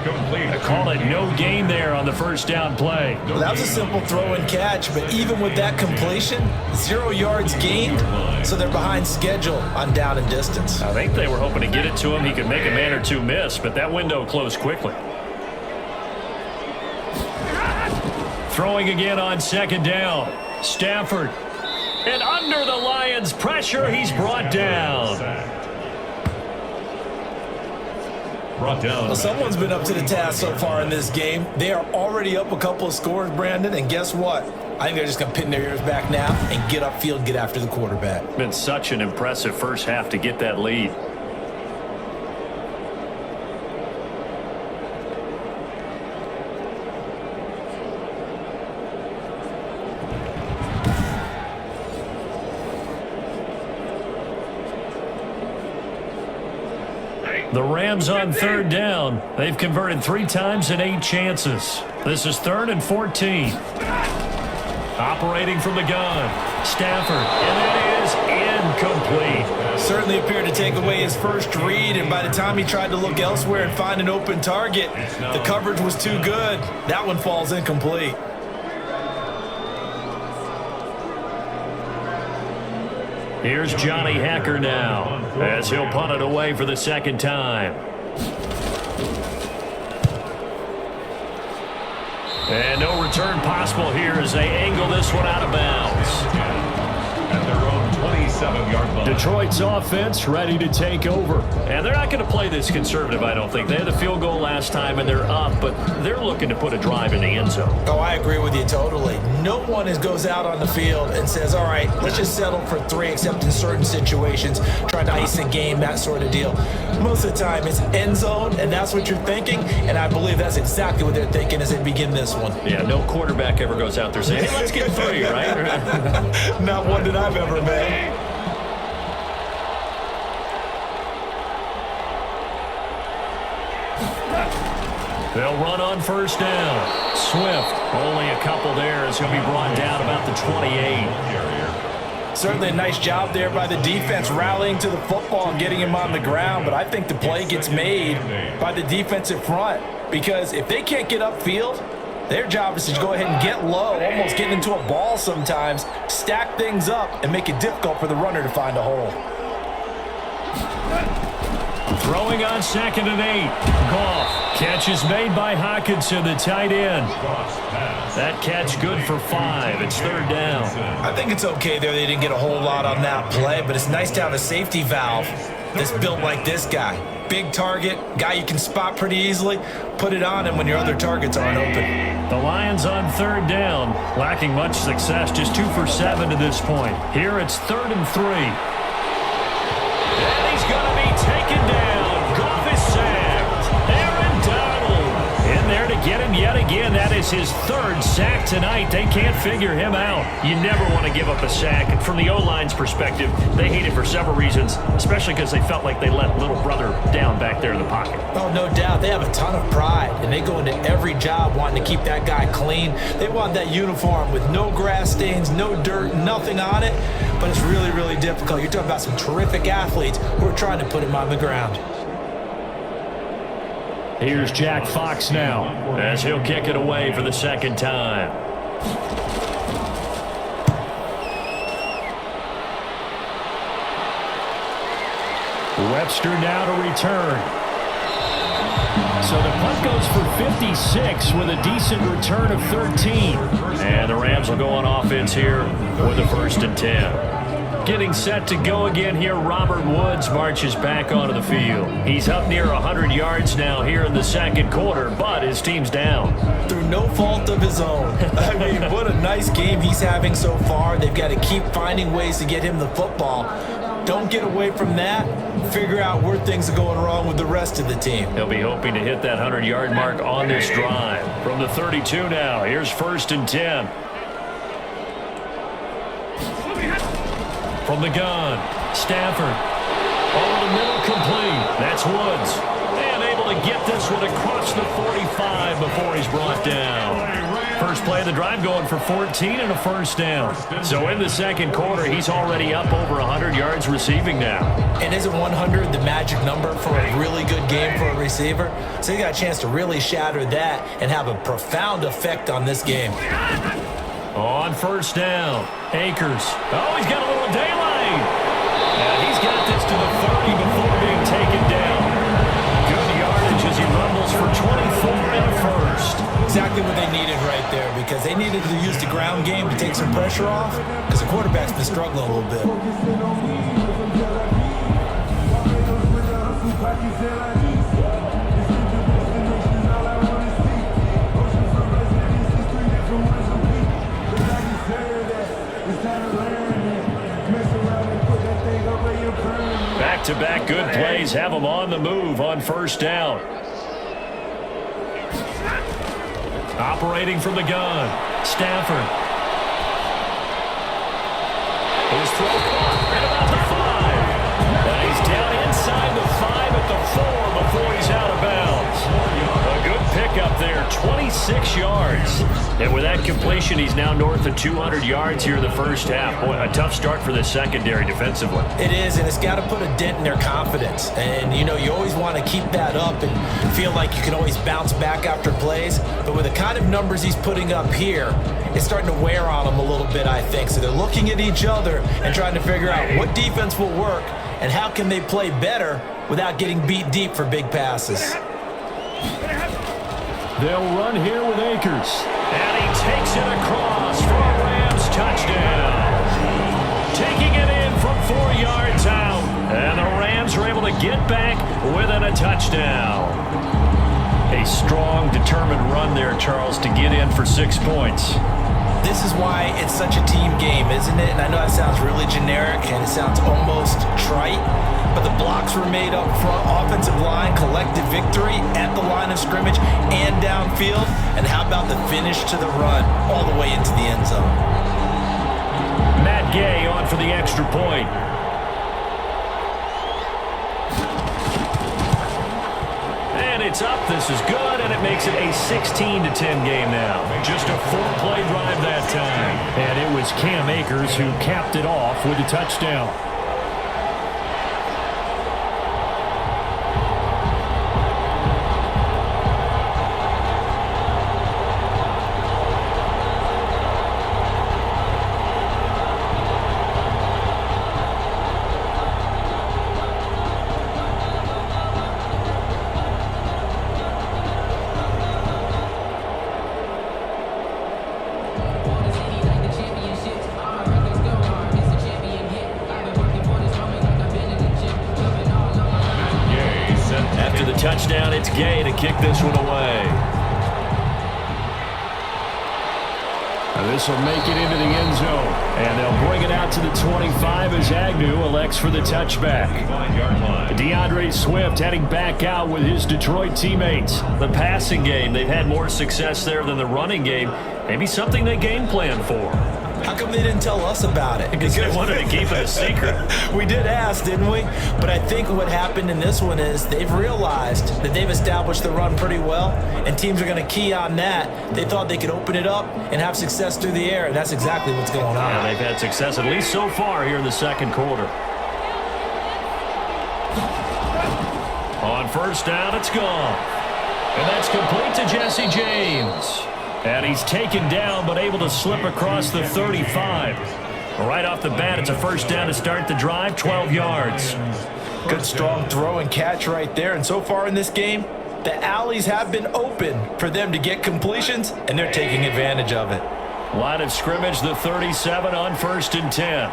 I call it no gain there on the first down play. Well, that was a simple throw and catch, but even with that completion, 0 yards gained, so they're behind schedule on down and distance. I think they were hoping to get it to him. He could make a man or two miss, but that window closed quickly. Throwing again on 2nd down. Stafford. And under the Lions' pressure, he's brought down. Well, someone's been up to the task so far in this game. They are already up a couple of scores, Brandon, and guess what? I think they're just going to pin their ears back now and get upfield, get after the quarterback. Been such an impressive first half to get that lead. The Rams on 3rd down. They've converted 3 times in 8 chances. This is 3rd and 14. Operating from the gun. Stafford. And that is incomplete. Certainly appeared to take away his first read, and by the time he tried to look elsewhere and find an open target, the coverage was too good. That one falls incomplete. Here's Johnny Hacker now as he'll punt it away for the 2nd time. And no return possible here as they angle this one out of bounds. At their own 27-yard line. Detroit's offense ready to take over. And they're not going to play this conservative, I don't think. They had a field goal last time, and they're up, but they're looking to put a drive in the end zone. Oh, I agree with you totally. No one goes out on the field and says, all right, let's just settle for 3, except in certain situations, trying to ice a game, that sort of deal. Most of the time, it's end zone, and that's what you're thinking, and I believe that's exactly what they're thinking as they begin this one. Yeah, no quarterback ever goes out there saying, hey, let's get 3, right? Not one that I've ever met. They'll run on first down. Swift, only a couple there as he'll be brought down about the 28. Certainly a nice job there by the defense rallying to the football and getting him on the ground, but I think the play gets made by the defensive front. Because if they can't get upfield, their job is to go ahead and get low, almost get into a ball sometimes, stack things up, and make it difficult for the runner to find a hole. Throwing on 2nd and 8. Goff. Catch is made by Hockenson, the tight end. That catch good for 5. It's 3rd down. I think it's okay there. They didn't get a whole lot on that play, but it's nice to have a safety valve that's built like this guy. Big target, guy you can spot pretty easily. Put it on him when your other targets aren't open. The Lions on 3rd down. Lacking much success, just 2 for 7 to this point. Here it's 3rd and 3. And he's going to be taken down. Goff is sacked. Aaron Donald in there to get him yet again. That is his 3rd sack tonight. They can't figure him out. You never want to give up a sack. And from the O-line's perspective, they hate it for several reasons, especially because they felt like they let little brother down back there in the pocket. Oh, no doubt. They have a ton of pride, and they go into every job wanting to keep that guy clean. They want that uniform with no grass stains, no dirt, nothing on it. But it's really, really difficult. You're talking about some terrific athletes who are trying to put him on the ground. Here's Jack Fox now, as he'll kick it away for the 2nd time. Webster now to return. So the punt goes for 56 with a decent return of 13. And the Rams will go on offense here with a 1st and 10. Getting set to go again here, Robert Woods marches back onto the field. He's up near 100 yards now here in the 2nd quarter, but his team's down. Through no fault of his own. I mean, what a nice game he's having so far. They've got to keep finding ways to get him the football. Don't get away from that. Figure out where things are going wrong with the rest of the team. He'll be hoping to hit that 100-yard mark on this drive. From the 32 now, here's 1st and 10. From the gun, Stafford. Over the middle, complete. That's Woods. And able to get this one across the 45 before he's brought down. First play of the drive going for 14 and a 1st down. So in the 2nd quarter, he's already up over 100 yards receiving now. And isn't 100 the magic number for a really good game for a receiver? So you got a chance to really shatter that and have a profound effect on this game. On 1st down, Akers. Oh, he's got a little daylight. And he's got this to the 30 before being taken down. Good yardage as he rumbles for 24 and a 1st. Exactly what they needed right there, because they needed to use the ground game to take some pressure off, because the quarterback's been struggling a little bit. Back-to-back good plays have them on the move on 1st down. Operating from the gun, Stafford. His throw caught right about the 5. And he's down inside the 5 at the 4 before he's out of bounds. A good pickup there, 26 yards. And with that completion, he's now north of 200 yards here in the 1st half. Boy, a tough start for the secondary defensively. It is, and it's got to put a dent in their confidence. And, you know, you always want to keep that up and feel like you can always bounce back after plays. But with the kind of numbers he's putting up here, it's starting to wear on them a little bit, I think. So they're looking at each other and trying to figure out what defense will work and how can they play better without getting beat deep for big passes. They'll run here with Akers. And he takes it across for a Rams touchdown. Taking it in from 4 yards out. And the Rams are able to get back within a touchdown. A strong, determined run there, Charles, to get in for 6 points. This is why it's such a team game, isn't it? And I know that sounds really generic and it sounds almost trite, but the blocks were made up front, offensive line, collective victory at the line of scrimmage and downfield. And how about the finish to the run all the way into the end zone? Matt Gay on for the extra point. And it's up. This is good, and it makes it a 16-10 game now. Just a 4-play drive that time. And it was Cam Akers who capped it off with a touchdown. touchdown. It's Gay to kick this one away. This will make it into the end zone. And they'll bring it out to the 25 as Agnew elects for the touchback. DeAndre Swift heading back out with his Detroit teammates. The passing game, they've had more success there than the running game. Maybe something they game plan for. How come they didn't tell us about it? Because they wanted to keep it a secret. We did ask, didn't we? But I think what happened in this one is they've realized that they've established the run pretty well, and teams are going to key on that. They thought they could open it up and have success through the air, and that's exactly what's going on. Yeah, they've had success, at least so far, here in the second quarter. On first down, it's Goff. And that's complete to Jesse James. And he's taken down, but able to slip across the 35. Right off the bat, it's a first down to start the drive, 12 yards. Good strong throw and catch right there. And so far in this game, the alleys have been open for them to get completions, and they're taking advantage of it. Line of scrimmage, the 37 on 1st and 10.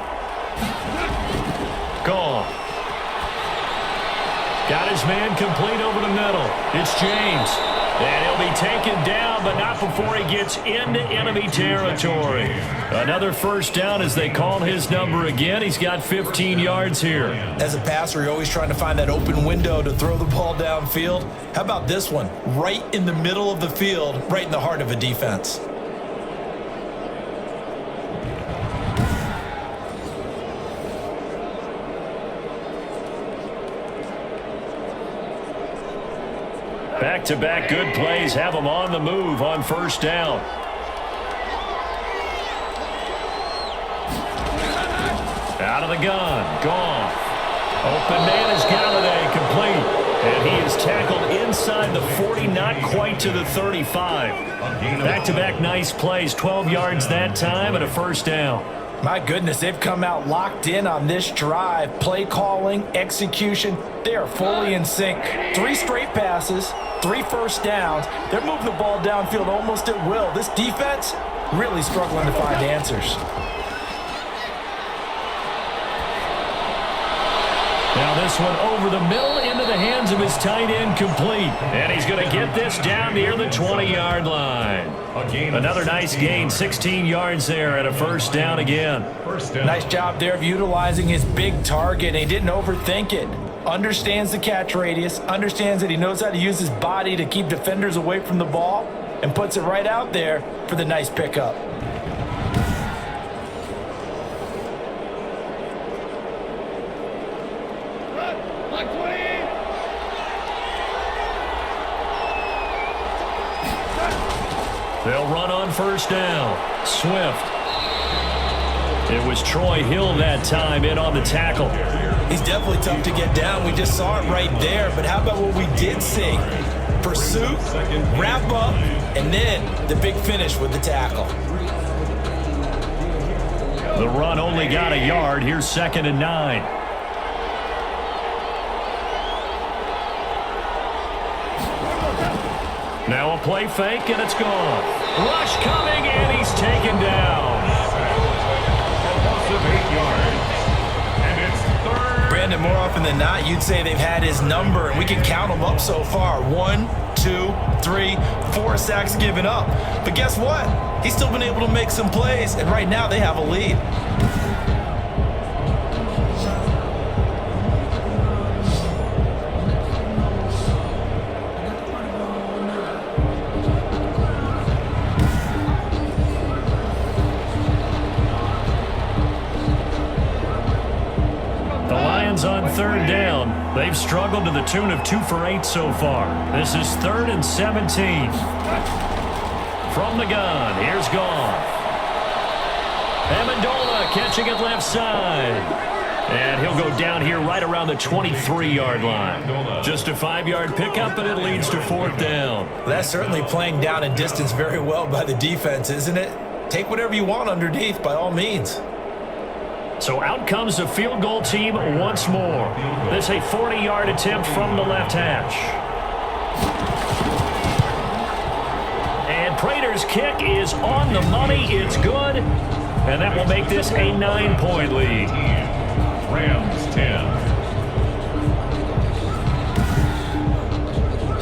Goff. Got his man complete over the middle. It's James. And he'll be taken down, but not before he gets into enemy territory. Another first down as they call his number again. He's got 15 yards here. As a passer, you're always trying to find that open window to throw the ball downfield. How about this one? Right in the middle of the field, right in the heart of a defense. Back-to-back good plays have them on the move on first down. Out of the gun, Goff. Open man is Galladay, complete. And he is tackled inside the 40, not quite to the 35. Back-to-back nice plays, 12 yards that time and a first down. My goodness, they've come out locked in on this drive. Play calling, execution, they are fully in sync. 3 straight passes, 3 first downs. They're moving the ball downfield almost at will. This defense really struggling to find answers. Now this one over the middle into the hands of his tight end, complete. And he's going to get this down near the 20-yard line. Another nice gain, 16 yards there and a first down again. Nice job there of utilizing his big target. He didn't overthink it. Understands the catch radius, understands that he knows how to use his body to keep defenders away from the ball, and puts it right out there for the nice pickup. They'll run on first down. Swift. It was Troy Hill that time in on the tackle. He's definitely tough to get down. We just saw it right there. But how about what we did see? Pursuit, wrap up, and then the big finish with the tackle. The run only got a yard. Here's 2nd and 9. Now a play fake, and it's gone. Rush coming, and he's taken down. Of 8 yards. And it's 3rd. Brandon, more often than not, you'd say they've had his number, and we can count them up so far. 1, 2, 3, 4 sacks given up. But guess what? He's still been able to make some plays, and right now they have a lead. On 3rd down, they've struggled to the tune of 2 for 8 so far. This is 3rd and 17. From the gun, here's Goff. Amendola catching it left side. And he'll go down here right around the 23-yard line. Just a 5-yard pickup, and it leads to 4th down. That's certainly playing down and distance very well by the defense, isn't it? Take whatever you want underneath, by all means. So out comes the field goal team once more. This a 40-yard attempt from the left hash. And Prater's kick is on the money. It's good. And that will make this a 9-point lead. Rams 10.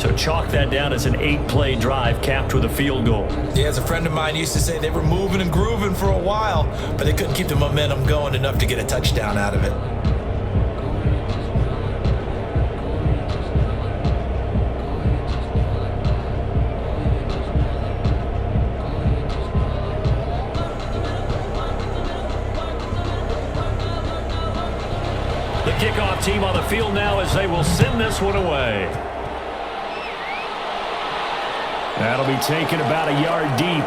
So chalk that down as an 8-play drive capped with a field goal. Yeah, as a friend of mine used to say, they were moving and grooving for a while, but they couldn't keep the momentum going enough to get a touchdown out of it. The kickoff team on the field now as they will send this one away. That'll be taken about a yard deep.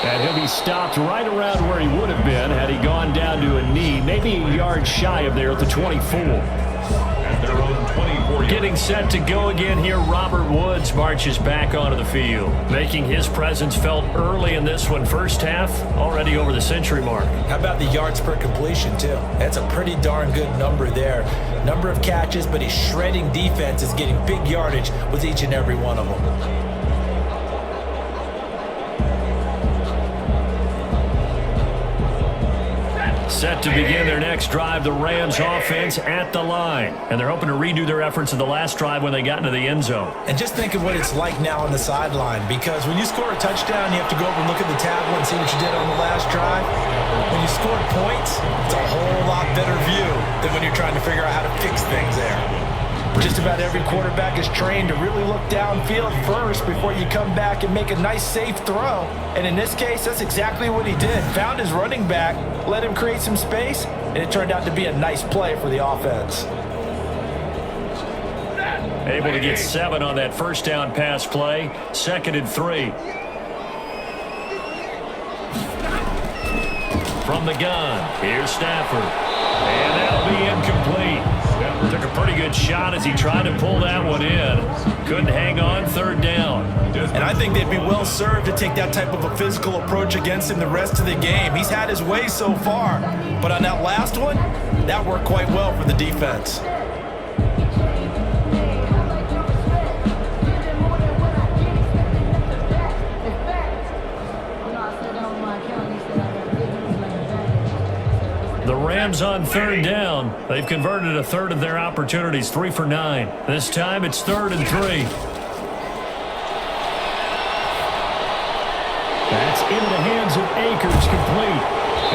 And he'll be stopped right around where he would have been had he gone down to a knee, maybe a yard shy of there at the 24. At their own 24. Getting set to go again here, Robert Woods marches back onto the field, making his presence felt early in this one. First half, already over the century mark. How about the yards per completion, too? That's a pretty darn good number there. Number of catches, but his shredding defense is getting big yardage with each and every one of them. Set to begin their next drive, the Rams offense at the line. And they're hoping to redo their efforts of the last drive when they got into the end zone. And just think of what it's like now on the sideline, because when you score a touchdown, you have to go over and look at the tablet and see what you did on the last drive. When you scored points, it's a whole lot better view than when you're trying to figure out how to fix things there. Just about every quarterback is trained to really look downfield first before you come back and make a nice, safe throw. And in this case, that's exactly what he did. Found his running back, let him create some space, and it turned out to be a nice play for the offense. Able to get 7 on that first down pass play. 2nd and 3. From the gun, here's Stafford. And that'll be incomplete. Took a pretty good shot as he tried to pull that one in. Couldn't hang on, 3rd down. And I think they'd be well served to take that type of a physical approach against him the rest of the game. He's had his way so far. But on that last one, that worked quite well for the defense. The Rams on 3rd down. They've converted a third of their opportunities, 3 for 9. This time it's 3rd and 3. That's into the hands of Akers, complete.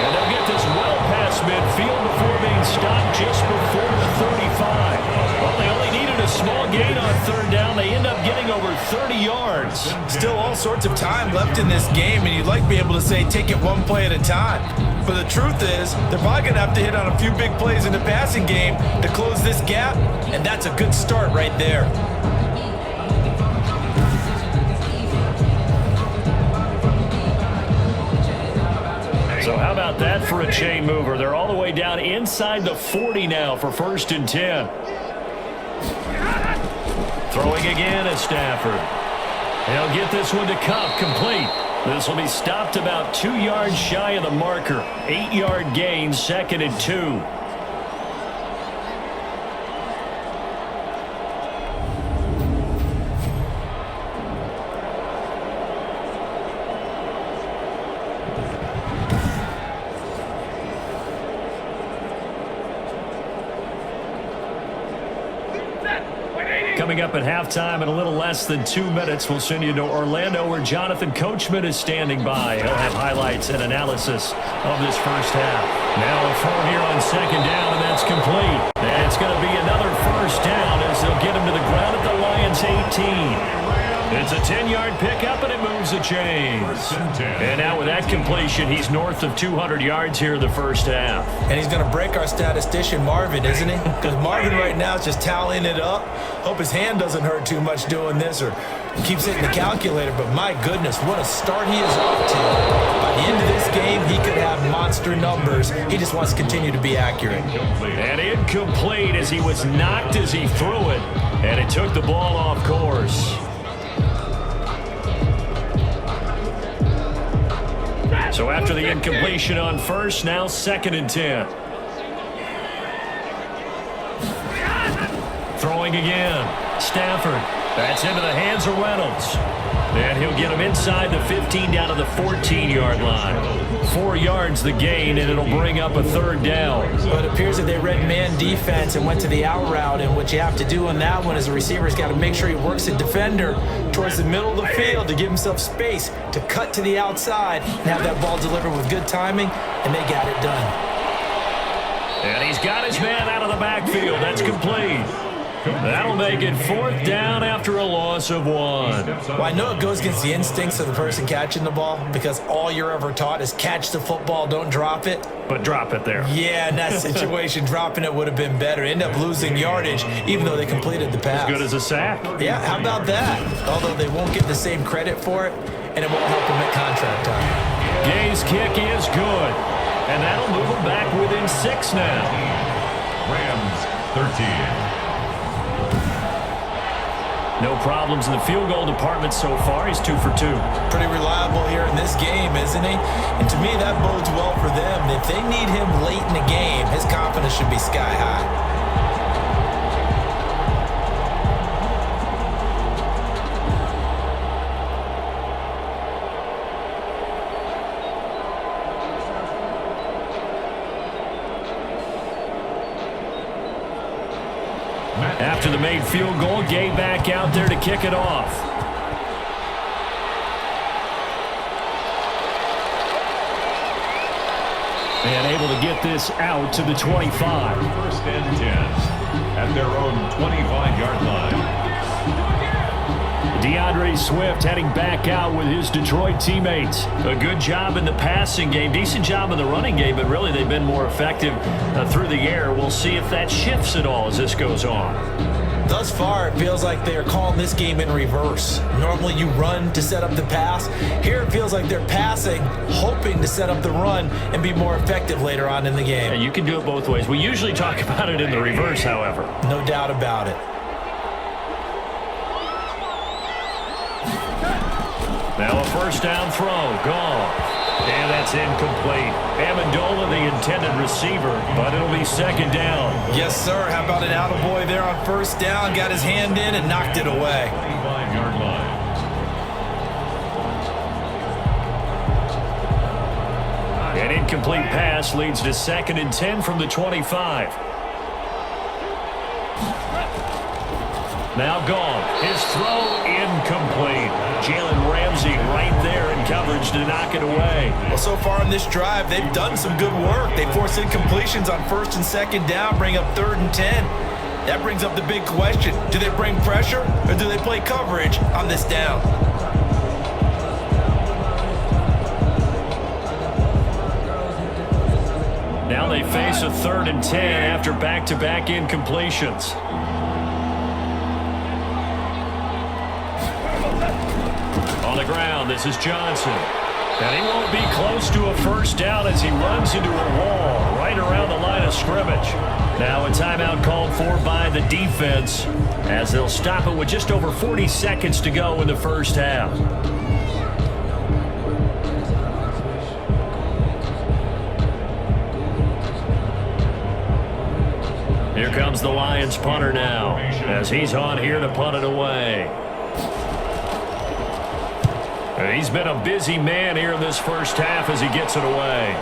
And they'll get this well past midfield before being stopped just before the 35. Well, they only needed a small gain on 3rd down. They end up getting over 30 yards. Still all sorts of time left in this game, and you'd like to be able to say take it one play at a time. But the truth is, they're probably going to have to hit on a few big plays in the passing game to close this gap, and that's a good start right there. So how about that for a chain mover? They're all the way down inside the 40 now for 1st and 10. Throwing again is Stafford. He'll get this one to Cup, complete. This will be stopped about 2 yards shy of the marker. 8-yard gain, 2nd and 2. Coming up at halftime in a little less than 2 minutes, we'll send you to Orlando where Jonathan Coachman is standing by. He'll have highlights and analysis of this first half. Now a throw here on 2nd down, and that's complete. And it's going to be another first down as they'll get him to the ground at the Lions' 18. It's a 10-yard pickup, and it moves the chains. And now with that completion, he's north of 200 yards here in the first half. And he's going to break our statistician, Marvin, isn't he? Because Marvin right now is just tallying it up. Hope his hand doesn't hurt too much doing this or keeps hitting the calculator. But my goodness, what a start he is off to. By the end of this game, he could have monster numbers. He just wants to continue to be accurate. And incomplete as he was knocked as he threw it. And it took the ball off course. So after the incompletion on first, now 2nd and 10. Throwing again. Stafford. That's into the hands of Reynolds. And he'll get him inside the 15 down to the 14-yard line. 4 yards the gain, and it'll bring up a third down. But it appears that they read man defense and went to the out route, and what you have to do on that one is the receiver's got to make sure he works the defender towards the middle of the field to give himself space to cut to the outside and have that ball delivered with good timing, and they got it done. And he's got his man out of the backfield. That's complete. That'll make it 4th down after a loss of 1. Well, I know it goes against the instincts of the person catching the ball because all you're ever taught is catch the football, don't drop it. But drop it there. Yeah, in that situation, dropping it would have been better. End up losing yardage, even though they completed the pass. As good as a sack. Yeah, how about that? Although they won't get the same credit for it, and it won't help them at contract time. Gay's kick is good. And that'll move them back within 6 now. Rams 13. No problems in the field goal department so far. He's 2 for 2. Pretty reliable here in this game, isn't he? And to me, that bodes well for them. If they need him late in the game, his confidence should be sky high. After the made field goal, Gay back out there to kick it off. And able to get this out to the 25. 1st and 10 at their own 25-yard line. DeAndre Swift heading back out with his Detroit teammates. A good job in the passing game, decent job in the running game, but really they've been more effective through the air. We'll see if that shifts at all as this goes on. Thus far, it feels like they're calling this game in reverse. Normally you run to set up the pass. Here it feels like they're passing, hoping to set up the run and be more effective later on in the game. And you can do it both ways. We usually talk about it in the reverse, however. No doubt about it. Now a 1st down throw, Goff. And that's incomplete. Amendola, the intended receiver, but it'll be 2nd down. Yes, sir. How about an attaboy there on 1st down? Got his hand in and knocked it away. 25-yard line. An incomplete pass leads to 2nd and 10 from the 25. Now Goff. His throw incomplete. Jalen Ramsey right there in coverage to knock it away. Well, so far in this drive, they've done some good work. They forced incompletions on 1st and 2nd down, bring up 3rd and 10. That brings up the big question. Do they bring pressure or do they play coverage on this down? Now they face a 3rd and 10 after back-to-back incompletions. On the ground, this is Johnson. And he won't be close to a 1st down as he runs into a wall right around the line of scrimmage. Now a timeout called for by the defense as they'll stop it with just over 40 seconds to go in the 1st half. Here comes the Lions punter now as he's on here to punt it away. He's been a busy man here in this 1st half as he gets it away.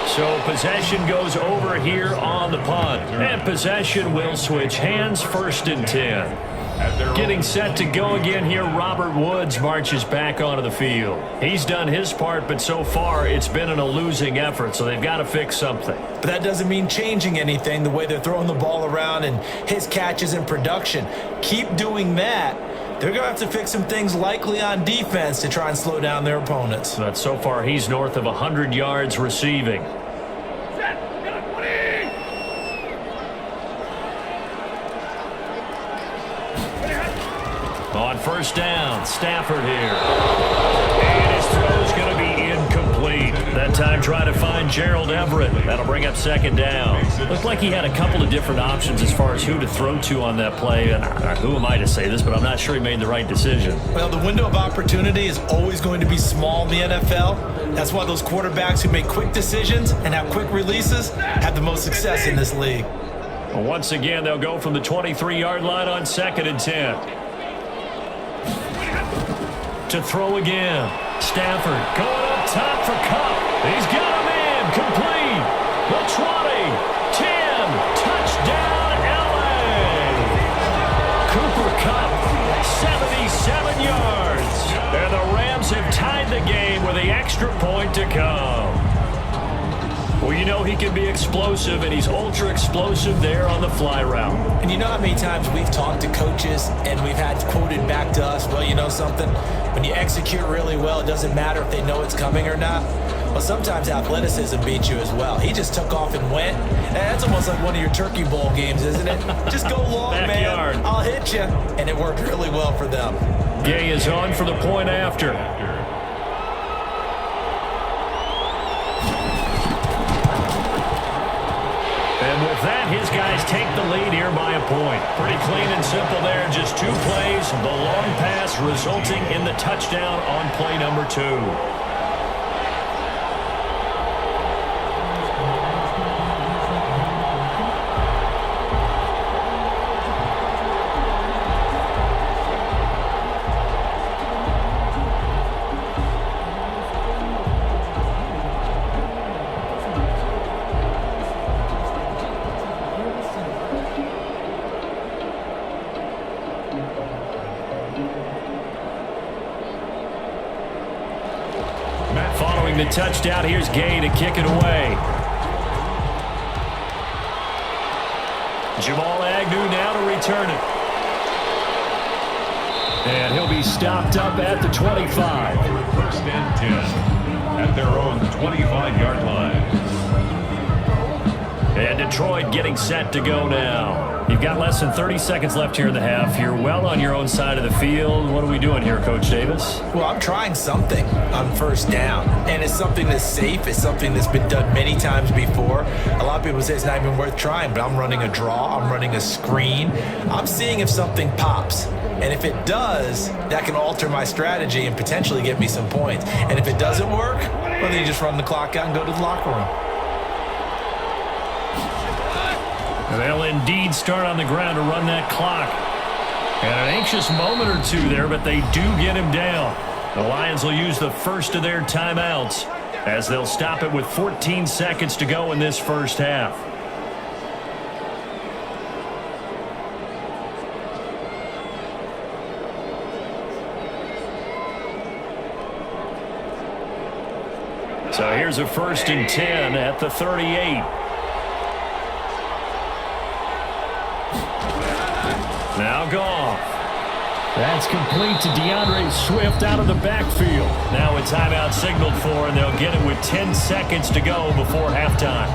So possession goes over here on the punt. And possession will switch hands, 1st and 10. Getting set to go again here, Robert Woods marches back onto the field. He's done his part, but so far it's been in a losing effort, so they've got to fix something. But that doesn't mean changing anything, the way they're throwing the ball around and his catches in production. Keep doing that. They're going to have to fix some things likely on defense to try and slow down their opponents. But so far, he's north of 100 yards receiving. On 1st down, Stafford here. And his throw's going to be incomplete. That time trying to find Gerald Everett. That'll bring up 2nd down. Looked like he had a couple of different options as far as who to throw to on that play. And who am I to say this, but I'm not sure he made the right decision. Well, the window of opportunity is always going to be small in the NFL. That's why those quarterbacks who make quick decisions and have quick releases have the most success in this league. Well, once again, they'll go from the 23-yard line on 2nd and 10. to throw again. Stafford going up top for Cup. He's got a man complete. The 20, 10, touchdown LA. Cooper Cup, 77 yards. And the Rams have tied the game with the extra point to come. Well, you know he can be explosive, and he's ultra explosive there on the fly route. And you know how many times we've talked to coaches and we've had quoted back to us, well, you know something? When you execute really well, it doesn't matter if they know it's coming or not. Well, sometimes athleticism beats you as well. He just took off and went. And that's almost like one of your Turkey Bowl games, isn't it? Just go long, Backyard. man. I'll hit you. And it worked really well for them. Gay is on for the point after. And with that, his guys take the lead here by a point. Pretty clean and simple there. Just 2 plays. The long pass resulting in the touchdown on play number 2. Following the touchdown, here's Gay to kick it away. Jamal Agnew now to return it. And he'll be stopped up at the 25. First and 10 at their own 25-yard line. And Detroit getting set to go now. You've got less than 30 seconds left here in the half. You're well on your own side of the field. What are we doing here, Coach Davis? Well, I'm trying something on first down, and it's something that's safe. It's something that's been done many times before. A lot of people say it's not even worth trying, but I'm running a draw. I'm running a screen. I'm seeing if something pops. And if it does, that can alter my strategy and potentially get me some points. And if it doesn't work, well, then you just run the clock out and go to the locker room. They'll indeed start on the ground to run that clock. And an anxious moment or two there, but they do get him down. The Lions will use the first of their timeouts as they'll stop it with 14 seconds to go in this first half. So here's a 1st and 10 at the 38. Now Goff. That's complete to DeAndre Swift out of the backfield. Now a timeout signaled for, and they'll get it with 10 seconds to go before halftime.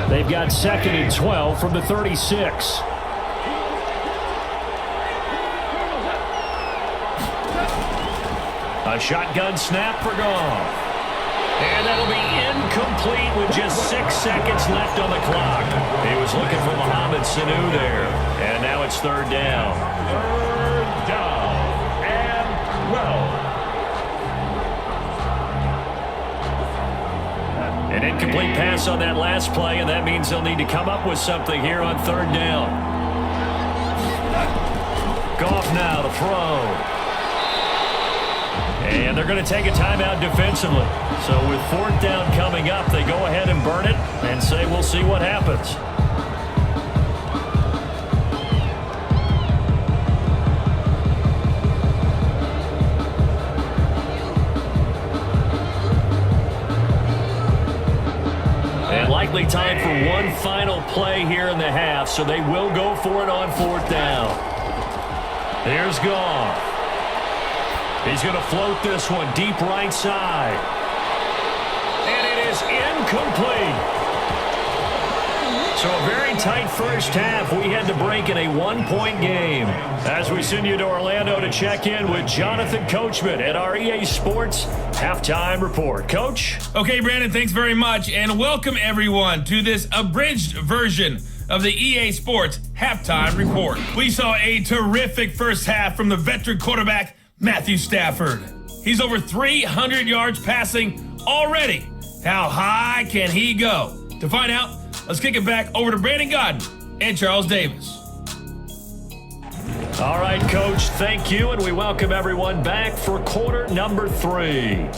They've got 2nd and 12 from the 36. A shotgun snap for Goff. And that'll be incomplete with just 6 seconds left on the clock. He was looking for Mohamed Sanu there. And now it's 3rd down. 3rd down and 12. An incomplete pass on that last play, and that means they'll need to come up with something here on 3rd down. Goff now to throw. And they're going to take a timeout defensively. So with 4th down coming up, they go ahead and burn it and say we'll see what happens. And likely time for one final play here in the half, so they will go for it on 4th down. Here's Goff. He's going to float this one deep right side. And it is incomplete. So a very tight first half. We had to break in a 1-point game. As we send you to Orlando to check in with Jonathan Coachman at our EA Sports Halftime Report. Coach? Okay, Brandon, thanks very much. And welcome, everyone, to this abridged version of the EA Sports Halftime Report. We saw a terrific first half from the veteran quarterback, Matthew Stafford. He's over 300 yards passing already. How high can he go? To find out, let's kick it back over to Brandon Godden and Charles Davis. All right, Coach, thank you, and we welcome everyone back for quarter number 3.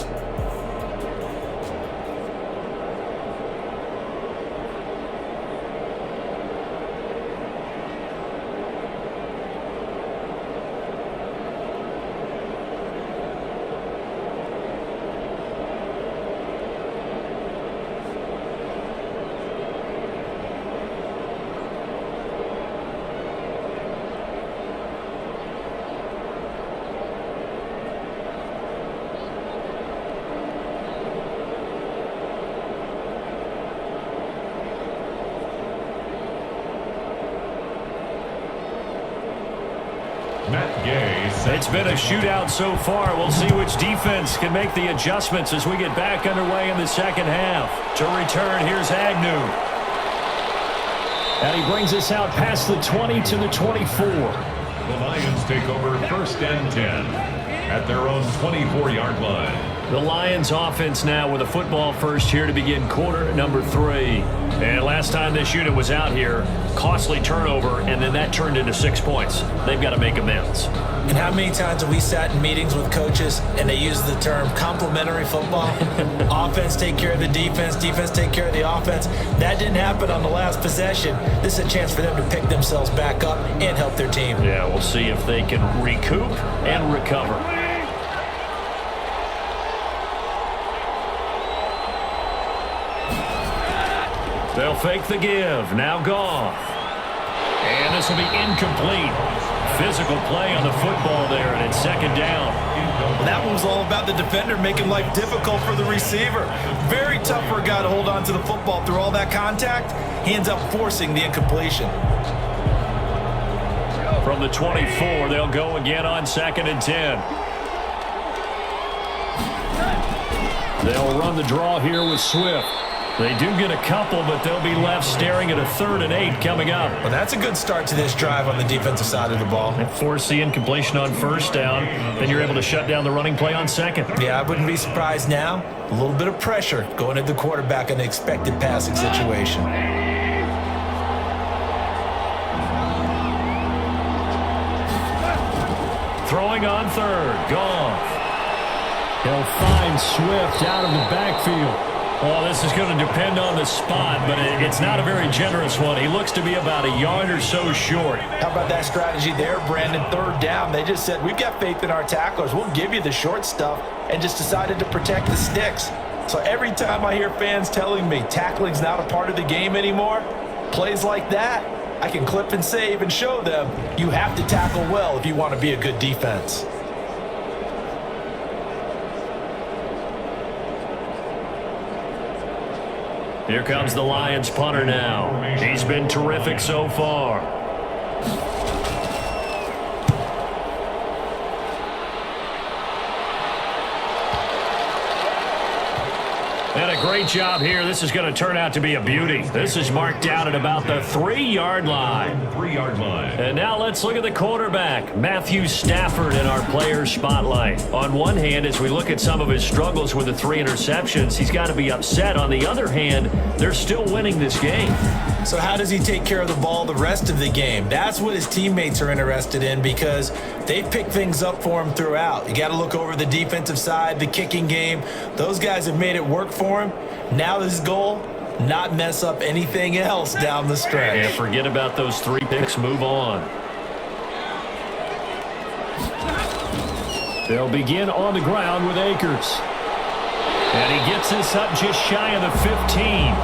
It's been a shootout so far. We'll see which defense can make the adjustments as we get back underway in the second half. To return, here's Agnew. And he brings us out past the 20 to the 24. The Lions take over 1st and 10 at their own 24-yard line. The Lions offense now with a football first here to begin quarter number 3. And last time this unit was out here, costly turnover, and then that turned into 6 points. They've got to make amends. And how many times have we sat in meetings with coaches and they use the term complementary football? Offense take care of the defense, defense take care of the offense. That didn't happen on the last possession. This is a chance for them to pick themselves back up and help their team. Yeah, we'll see if they can recoup and recover. They'll fake the give. Now Goff. And this will be incomplete. Physical play on the football there, and it's 2nd down. That one was all about the defender making life difficult for the receiver. Very tough for a guy to hold on to the football through all that contact. He ends up forcing the incompletion. From the 24, they'll go again on 2nd and 10. They'll run the draw here with Swift. They do get a couple, but they'll be left staring at a 3rd and 8 coming up. Well, that's a good start to this drive on the defensive side of the ball. And force the incompletion on 1st down, then you're able to shut down the running play on 2nd. Yeah, I wouldn't be surprised now. A little bit of pressure going at the quarterback in the expected passing situation. Throwing on 3rd, Goff. He'll find Swift out of the backfield. Well, this is going to depend on the spot, but it's not a very generous one. He looks to be about a yard or so short. How about that strategy there, Brandon? 3rd down. They just said, we've got faith in our tacklers. We'll give you the short stuff, and just decided to protect the sticks. So every time I hear fans telling me tackling's not a part of the game anymore, plays like that, I can clip and save and show them you have to tackle well if you want to be a good defense. Here comes the Lions punter now. He's been terrific so far. And a great job here. This is going to turn out to be a beauty. This is marked out at about the 3-yard line. 3-yard line. And now let's look at the quarterback, Matthew Stafford, in our player spotlight. On one hand, as we look at some of his struggles with the 3 interceptions, he's got to be upset. On the other hand, they're still winning this game. So how does he take care of the ball the rest of the game? That's what his teammates are interested in, because they pick things up for him throughout. You got to look over the defensive side, the kicking game. Those guys have made it work for him. Now his goal, not mess up anything else down the stretch. Yeah, forget about those 3 picks. Move on. They'll begin on the ground with Akers. And he gets this up just shy of the 15.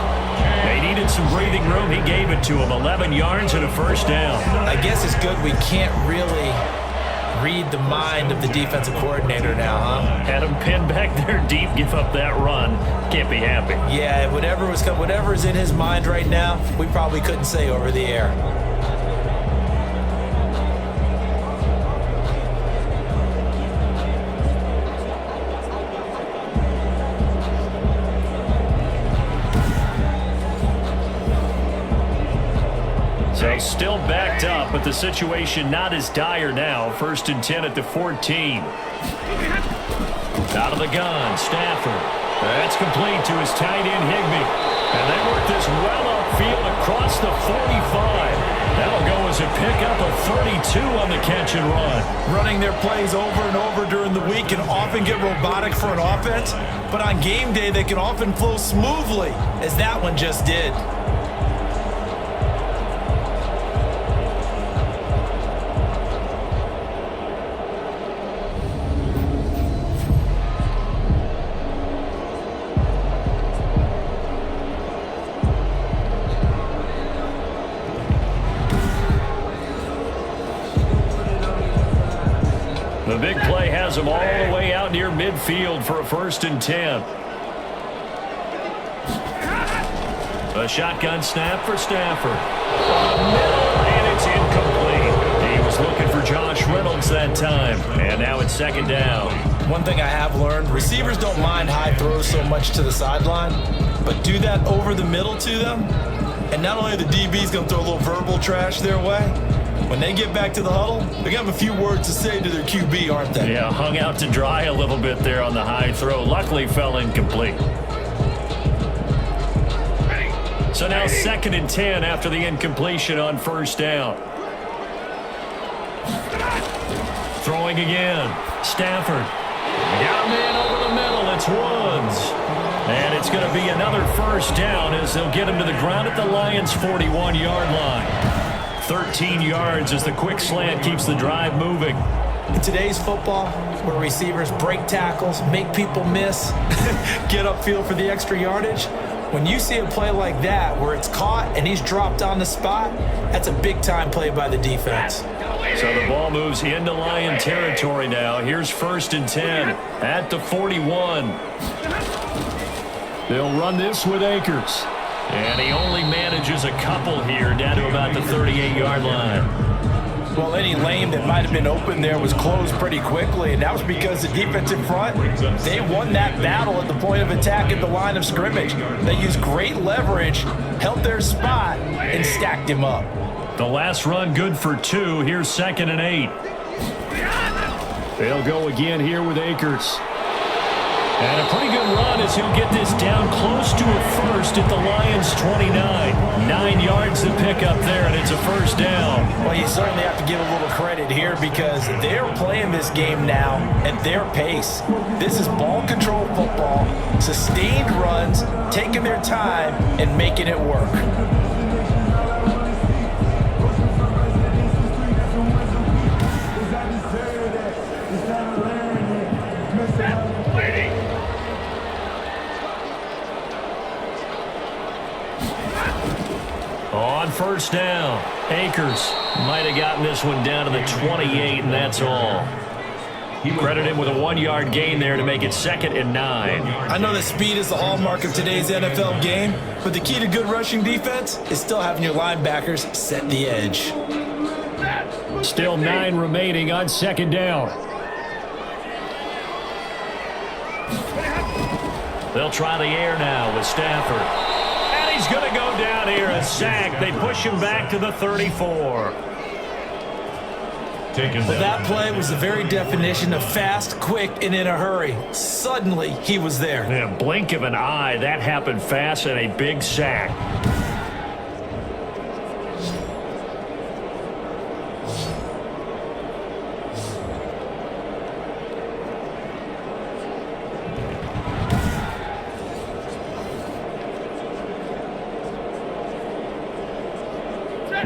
They needed some breathing room. He gave it to him. 11 yards and a 1st down. I guess it's good we can't really read the mind of the defensive coordinator now, huh? Had him pinned back there deep, give up that run. Can't be happy. Yeah, whatever's in his mind right now, we probably couldn't say over the air. So still backed up, but the situation not as dire now. 1st and 10 at the 14. Out of the gun, Stafford. That's complete to his tight end, Higbee. And they work this well upfield across the 45. That'll go as a pickup of 32 on the catch and run. Running their plays over and over during the week can often get robotic for an offense, but on game day they can often flow smoothly, as that one just did. The big play has him all the way out near midfield for a 1st and 10. A shotgun snap for Stafford. And it's incomplete. He was looking for Josh Reynolds that time. And now it's 2nd down. One thing I have learned, receivers don't mind high throws so much to the sideline, but do that over the middle to them, and not only are the DBs going to throw a little verbal trash their way, when they get back to the huddle, they're going to have a few words to say to their QB, aren't they? Yeah, hung out to dry a little bit there on the high throw. Luckily fell incomplete. So now 2nd and 10 after the incompletion on 1st down. Throwing again. Stafford. Got a man over the middle. It's Woods. And it's going to be another 1st down as they'll get him to the ground at the Lions' 41-yard line. 13 yards as the quick slant keeps the drive moving. In today's football, where receivers break tackles, make people miss, get upfield for the extra yardage, when you see a play like that where it's caught and he's dropped on the spot, that's a big-time play by the defense. So the ball moves into Lion territory now. Here's 1st and 10 at the 41. They'll run this with Akers. And he only manages a couple here down to about the 38-yard line. Well, any lane that might have been open there was closed pretty quickly, and that was because the defensive front, they won that battle at the point of attack at the line of scrimmage. They used great leverage, held their spot, and stacked him up. The last run good for 2. Here's 2nd and 8. They'll go again here with Akers. And a pretty good run as he'll get this down close to a 1st at the Lions' 29. 9 yards to pick up there, and it's a 1st down. Well, you certainly have to give a little credit here because they're playing this game now at their pace. This is ball control football, sustained runs, taking their time, and making it work. On 1st down, Akers might have gotten this one down to the 28, and that's all. Credit him with a 1-yard gain there to make it 2nd and 9. I know that speed is the hallmark of today's NFL game, but the key to good rushing defense is still having your linebackers set the edge. Still 9 remaining on 2nd down. They'll try the air now with Stafford. He's going to go down here and sack. They push him back to the 34. Well, that play was the very definition of fast, quick, and in a hurry. Suddenly, he was there. In a blink of an eye, that happened fast and a big sack.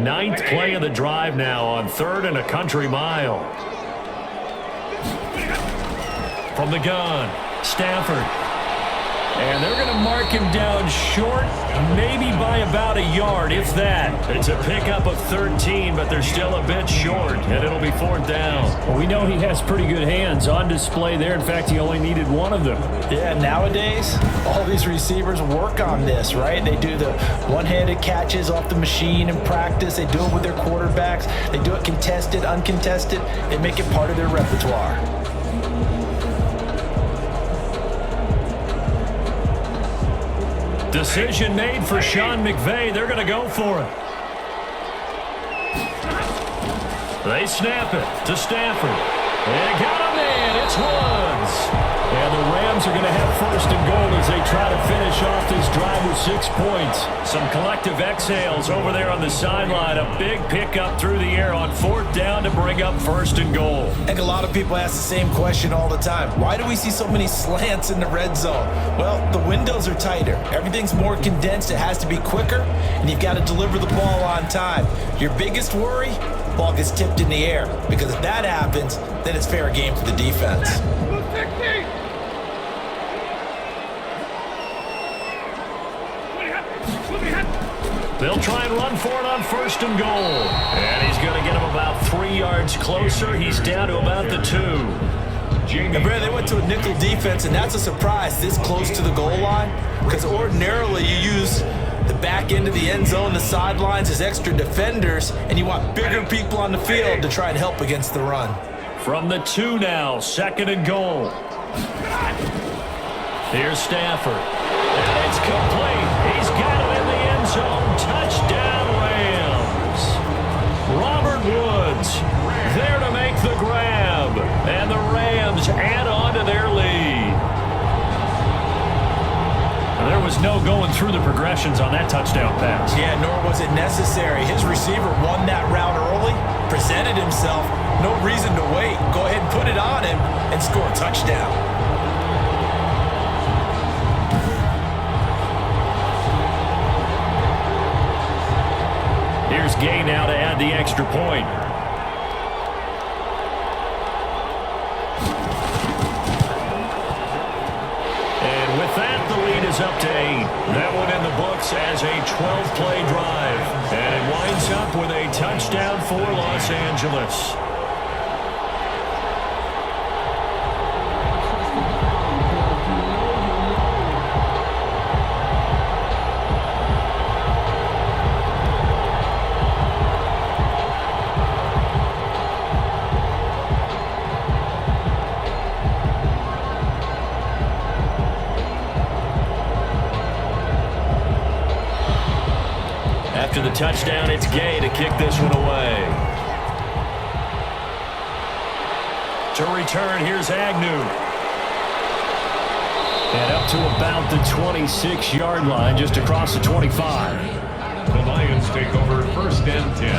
Ninth play of the drive now on 3rd and a country mile. From the gun, Stafford. And they're going to mark him down short, maybe by about a yard, if that. It's a pickup of 13, but they're still a bit short, and it'll be 4th down. Well, we know he has pretty good hands on display there. In fact, he only needed one of them. Yeah, nowadays, all these receivers work on this, right? They do the one-handed catches off the machine in practice. They do it with their quarterbacks. They do it contested, uncontested. They make it part of their repertoire. Decision made for Sean McVay. They're going to go for it. They snap it to Stafford. They got a man. It's Woods. And the Rams are going to have first and goal as they try to finish off this drive with 6 points. Some collective exhales over there on the sideline. A big pickup through the air on 4th down to bring up first and goal. I think a lot of people ask the same question all the time. Why do we see so many slants in the red zone? Well, the windows are tighter. Everything's more condensed. It has to be quicker, and you've got to deliver the ball on time. Your biggest worry? Ball gets tipped in the air, because if that happens, then it's fair game for the defense. They'll try and run for it on first and goal. And he's going to get him about 3 yards closer. He's down to about the 2. And Brad, they went to a nickel defense, and that's a surprise this close to the goal line, because ordinarily you use the back end of the end zone, the sidelines as extra defenders, and you want bigger people on the field to try and help against the run. From the 2 now, 2nd and goal. Here's Stafford. And it's complete. He's got it in the end zone. Touchdown, Rams. Robert Woods there to make the grab. And the Rams add on to their lead. There was no going through the progressions on that touchdown pass. Yeah, nor was it necessary. His receiver won that route early, presented himself, no reason to wait. Go ahead and put it on him and score a touchdown. Here's Gay now to add the extra point. Is up to 8. That one in the books as a 12-play drive. And it winds up with a touchdown for Los Angeles. After the touchdown, it's Gay to kick this one away. To return, here's Agnew. And up to about the 26-yard line, just across the 25. The Lions take over 1st and 10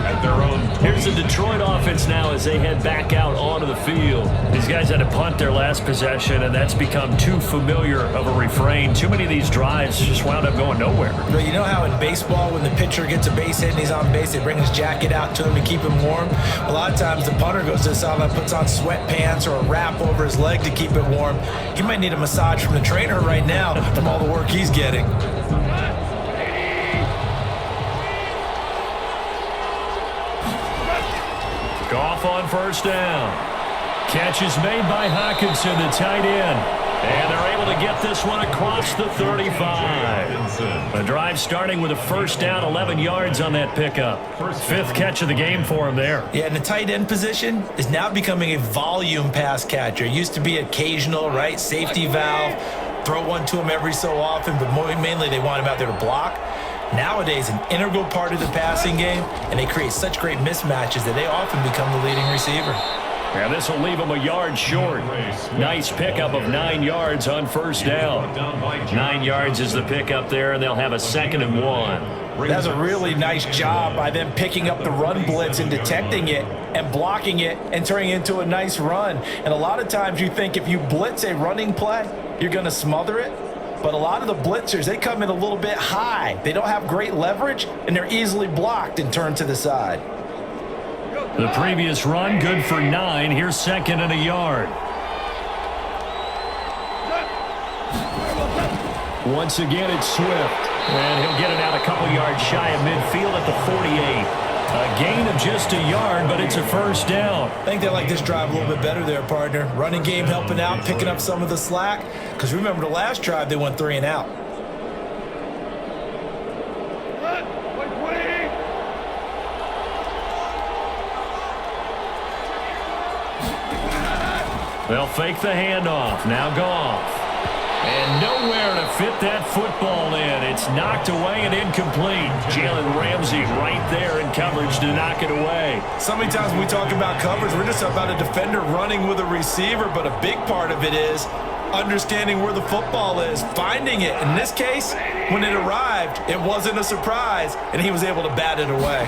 at their own 20. Here's the Detroit offense now as they head back out onto the field. These guys had to punt their last possession, and that's become too familiar of a refrain. Too many of these drives just wound up going nowhere. But you know how in baseball, when the pitcher gets a base hit and he's on base, they bring his jacket out to him to keep him warm? A lot of times the punter goes to the sideline, puts on sweatpants or a wrap over his leg to keep it warm. He might need a massage from the trainer right now from all the work he's getting. Goff on 1st down. Catch is made by Hockenson, the tight end. And they're able to get this one across the 35. A drive starting with a 1st down, 11 yards on that pickup. 5th catch of the game for him there. Yeah, and the tight end position is now becoming a volume pass catcher. It used to be occasional, right? Safety valve, throw one to him every so often, but mainly they want him out there to block. Nowadays, an integral part of the passing game, and they create such great mismatches that they often become the leading receiver. And this will leave them a yard short. Nice pickup of 9 yards on 1st down. 9 yards is the pickup there, and they'll have a 2nd and 1. That's a really nice job by them picking up the run blitz and detecting it and blocking it and turning it into a nice run. And a lot of times you think if you blitz a running play, you're going to smother it. But a lot of the blitzers, they come in a little bit high. They don't have great leverage, and they're easily blocked and turned to the side. The previous run, good for 9. Here's 2nd and a yard. Once again, it's Swift. And he'll get it out a couple yards shy of midfield at the 48. A gain of just a yard, but it's a 1st down. I think they like this drive a little bit better there, partner. Running game helping out, picking up some of the slack. Because remember the last drive, they went 3 and out. They'll fake the handoff. Now Goff. And nowhere to fit that football in. It's knocked away and incomplete. Jalen Ramsey right there in coverage to knock it away. So many times when we talk about coverage, we're just about a defender running with a receiver, but a big part of it is understanding where the football is, finding it. In this case, when it arrived, it wasn't a surprise, and he was able to bat it away.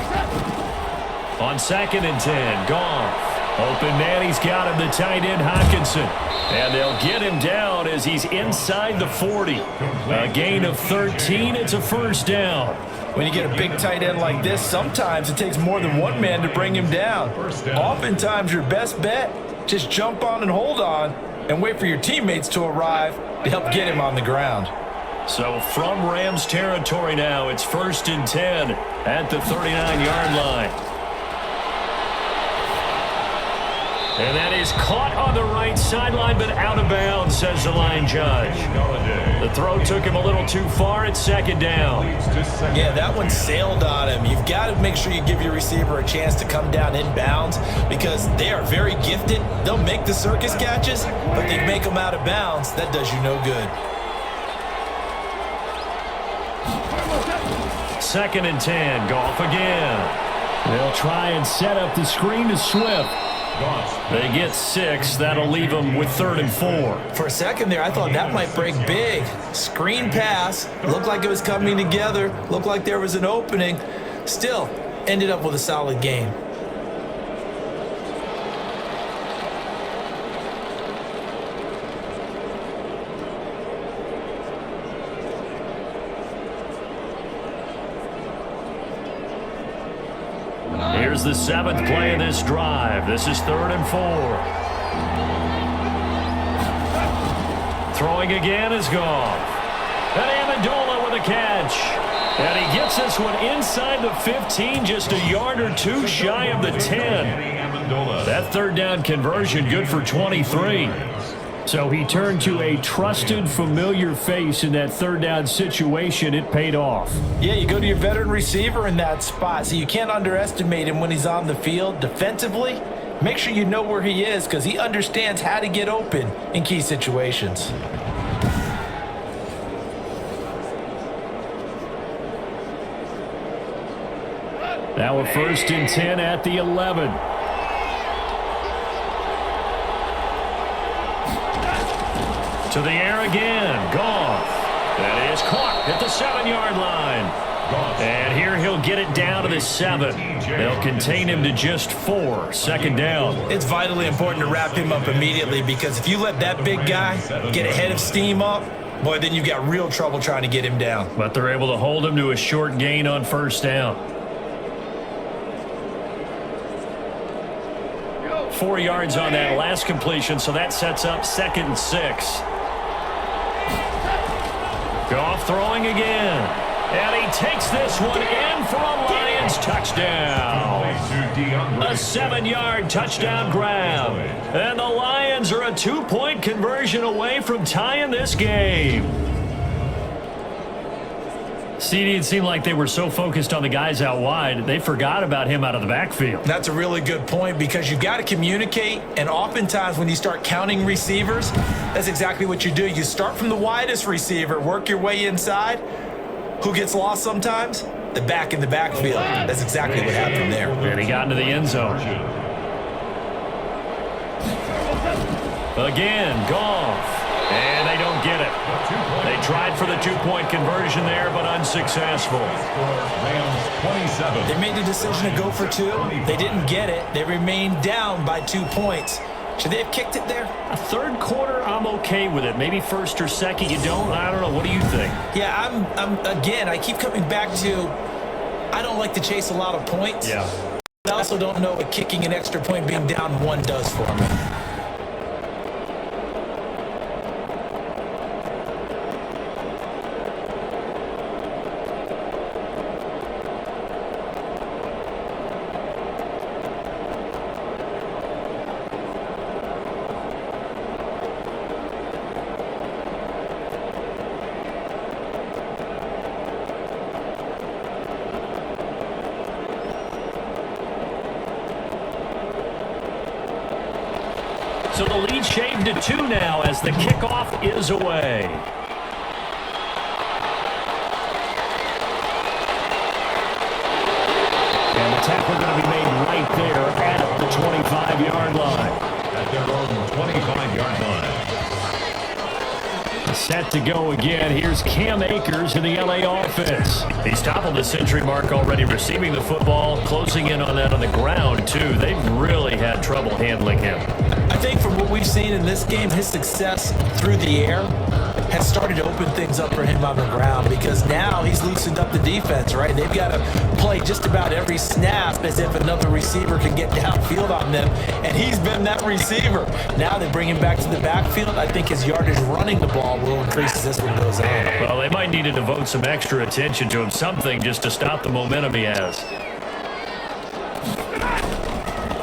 On 2nd and 10, Goff. Open man, he's got him, the tight end, Hockenson. And they'll get him down as he's inside the 40. A gain of 13, it's a first down. When you get a big tight end like this, sometimes it takes more than one man to bring him down. Oftentimes, your best bet, just jump on and hold on and wait for your teammates to arrive to help get him on the ground. So from Rams territory now, it's 1st and 10 at the 39-yard line. And that is caught on the right sideline, but out of bounds, says the line judge. The throw took him a little too far at 2nd down. Yeah, that one sailed on him. You've got to make sure you give your receiver a chance to come down in bounds because they are very gifted. They'll make the circus catches, but they make them out of bounds. That does you no good. 2nd and 10, Goff again. They'll try and set up the screen to Swift. They get 6. That'll leave them with 3rd and 4. For a second there, I thought that might break big. Screen pass. Looked like it was coming together. Looked like there was an opening. Still, ended up with a solid game. Here's the 7th play of this drive. This is 3rd and 4. Throwing again is Goff. And Amendola with a catch. And he gets this one inside the 15, just a yard or two shy of the 10. That 3rd down conversion good for 23. So he turned to a trusted, familiar face in that 3rd down situation. It paid off. Yeah, you go to your veteran receiver in that spot, so you can't underestimate him when he's on the field. Defensively, make sure you know where he is because he understands how to get open in key situations. Now a 1st and 10 at the 11. To the air again, Goff. That is caught at the 7-yard line. And here he'll get it down to the 7. They'll contain him to just 4. 2nd down. It's vitally important to wrap him up immediately because if you let that big guy get a head of steam up, boy, then you've got real trouble trying to get him down. But they're able to hold him to a short gain on 1st down. 4 yards on that last completion, so that sets up 2nd and 6. Goff throwing again. And he takes this one in for a Lions touchdown. A 7-yard touchdown grab. And the Lions are a 2-point conversion away from tying this game. CD, it seemed like they were so focused on the guys out wide, they forgot about him out of the backfield. That's a really good point because you've got to communicate, and oftentimes when you start counting receivers, that's exactly what you do. You start from the widest receiver, work your way inside. Who gets lost sometimes? The back in the backfield. That's exactly what happened there. And he got into the end zone. Again, Goff. And they don't get it. They tried for the 2-point conversion there, but unsuccessful. They made the decision to go for 2. They didn't get it. They remained down by 2 points. Should they have kicked it there? A 3rd quarter, I'm okay with it. Maybe 1st or 2nd, you don't? I don't know. What do you think? Yeah, again, I keep coming back to I don't like to chase a lot of points. Yeah. I also don't know what kicking an extra point being down 1 does for me. So the lead shaved to 2 now as the kickoff is away. And the tackle going to be made right there at the 25-yard line. At their own 25-yard line. Set to go again. Here's Cam Akers in the LA offense. He's toppled the century mark already, receiving the football, closing in on that on the ground, too. They've really had trouble handling him. I think from what we've seen in this game, his success through the air has started to open things up for him on the ground because now he's loosened up the defense, right? They've got to play just about every snap as if another receiver can get downfield on them, and he's been that receiver. Now they bring him back to the backfield. I think his yardage running the ball will increase as this one goes on. Well, they might need to devote some extra attention to him, something just to stop the momentum he has.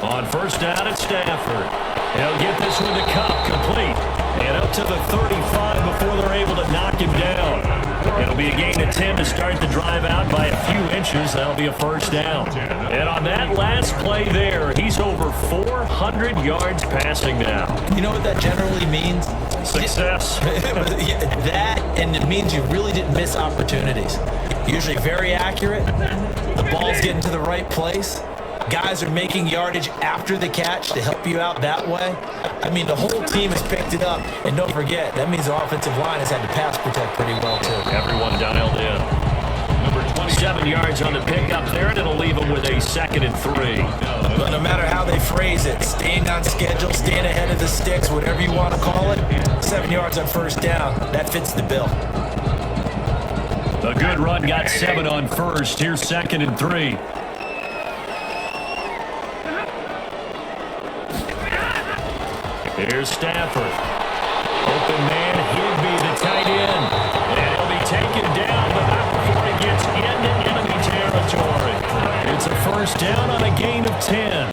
On first down, it's Stafford. He'll get this one to Cup, complete. And up to the 35 before they're able to knock him down. It'll be a gain of 10 to start the drive out by a few inches. That'll be a first down. And on that last play there, he's over 400 yards passing now. You know what that generally means? Success. That, and it means you really didn't miss opportunities. Usually very accurate. The ball's getting to the right place. Guys are making yardage after the catch to help you out that way. I mean, the whole team has picked it up. And don't forget, that means the offensive line has had to pass protect pretty well, too. Everyone downhill in. Number 27 yards on the pickup there, and it'll leave them with a 2nd and 3. But no matter how they phrase it, staying on schedule, staying ahead of the sticks, whatever you want to call it, 7 yards on first down, that fits the bill. A good run got 7 on first. Here's 2nd and 3. Here's Stafford. Open man, Higby, the tight end. And he'll be taken down, but not before he gets into enemy territory. It's a first down on a gain of 10.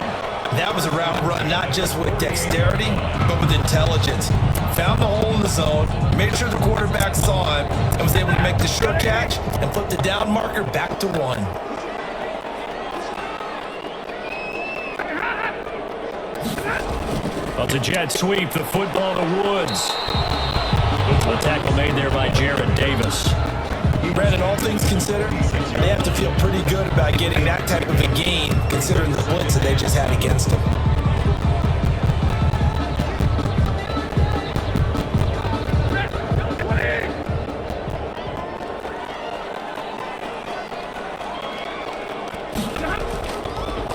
That was a route run, not just with dexterity, but with intelligence. Found the hole in the zone, made sure the quarterback saw him, and was able to make the sure catch and flip the down marker back to 1. Well, it's a jet sweep, the football to Woods. The tackle made there by Jared Davis. Brandon, all things considered, they have to feel pretty good about getting that type of a gain, considering the blitz that they just had against them.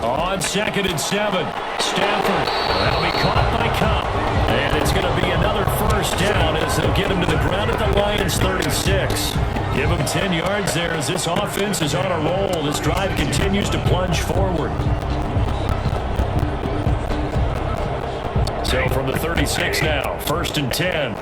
On 2nd and 7, Stafford. That'll be caught by Cup. And it's going to be another first down as they'll get him to the ground at the Lions' 36. Give him 10 yards there as this offense is on a roll. This drive continues to plunge forward. So from the 36 now, 1st and 10.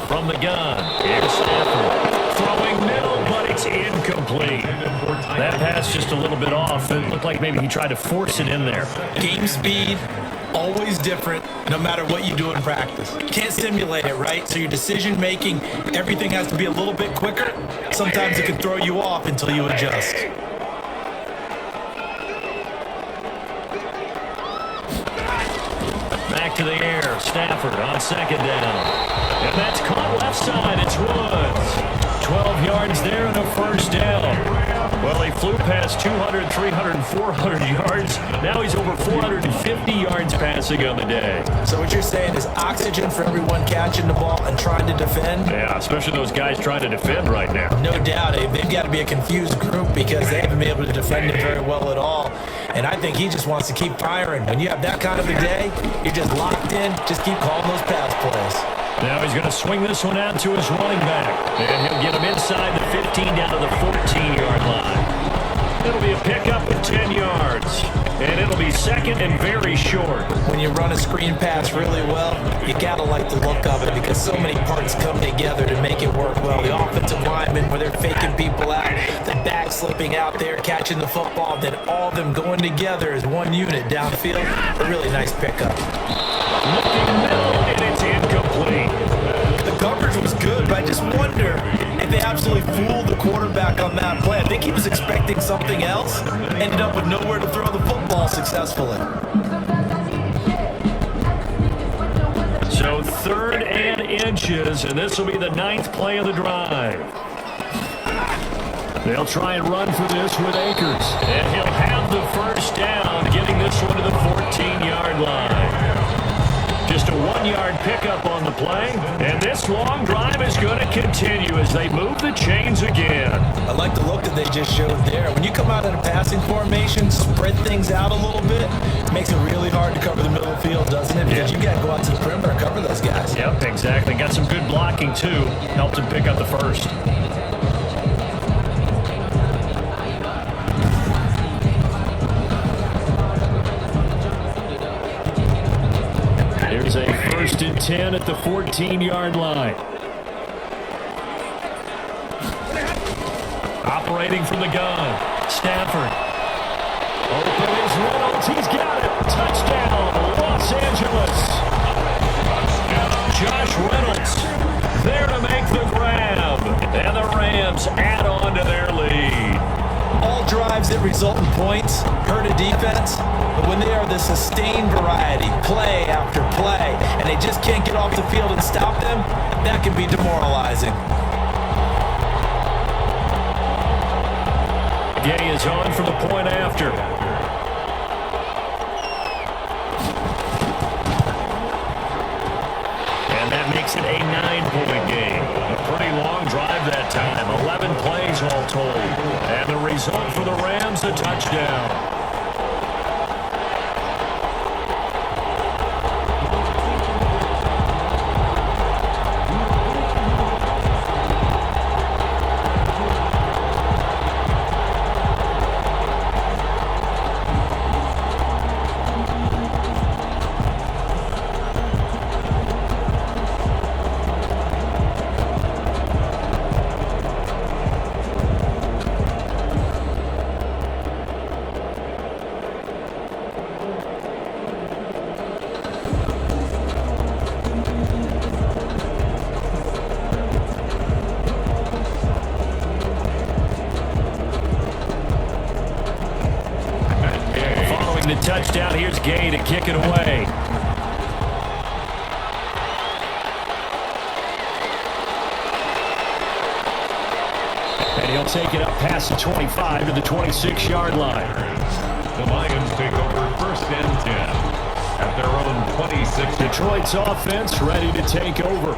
From the gun, here's Stafford. Throwing middle, but it's incomplete. That pass just a little bit off. It looked like maybe he tried to force it in there. Game speed, always different, no matter what you do in practice. Can't simulate it, right? So your decision making, everything has to be a little bit quicker. Sometimes it can throw you off until you adjust. Back to the air, Stafford on 2nd down. And that's caught left side, it's Woods. 12 yards there and a first down. Well, he flew past 200, 300, 400 yards. Now he's over 450 yards passing on the day. So what you're saying is oxygen for everyone catching the ball and trying to defend? Yeah, especially those guys trying to defend right now. No doubt. They've got to be a confused group because they haven't been able to defend him very well at all. And I think he just wants to keep firing. When you have that kind of a day, you're just locked in. Just keep calling those pass plays. Now he's going to swing this one out to his running back. And he'll get him inside the 15 down to the 14-yard line. It'll be a pickup of 10 yards. And it'll be 2nd and very short. When you run a screen pass really well, you got to like the look of it because so many parts come together to make it work well. The offensive linemen, where they're faking people out, the back slipping out there, catching the football, then all of them going together as one unit downfield. A really nice pickup. Looking middle, and it's incomplete. The coverage was good, but I just wonder if they absolutely fooled the quarterback on that play. I think think he was expecting something else. Ended up with nowhere to throw the football successfully. So 3rd and inches, and this will be the 9th play of the drive. They'll try and run for this with Akers. And he'll have the first down, getting this one to the 14-yard line. Just a 1-yard pickup on the play, and this long drive is going to continue as they move the chains again. I like the look that they just showed there. When you come out in a passing formation, spread things out a little bit, it makes it really hard to cover the middle of the field, doesn't it? Because you got to go out to the perimeter and cover those guys. Yep, exactly. Got some good blocking, too. Helped him pick up the first. Here's a 1st and 10 at the 14-yard line. Operating from the gun, Stafford. Open is Reynolds. He's got it. Touchdown, Los Angeles. Josh Reynolds there to make the grab. And the Rams add on to their lead. All drives that result in points hurt a defense, but when they are the sustained variety, play after play, and they just can't get off the field and stop them, that can be demoralizing. Gay is on for the point after. And that makes it a 9-point game. A pretty long drive that time. 11 plays all told. And the result for the Rams, a touchdown. The touchdown. Here's Gay to kick it away. And he'll take it up past the 25 to the 26-yard line. The Lions take over 1st and 10 at their own 26. Detroit's offense ready to take over.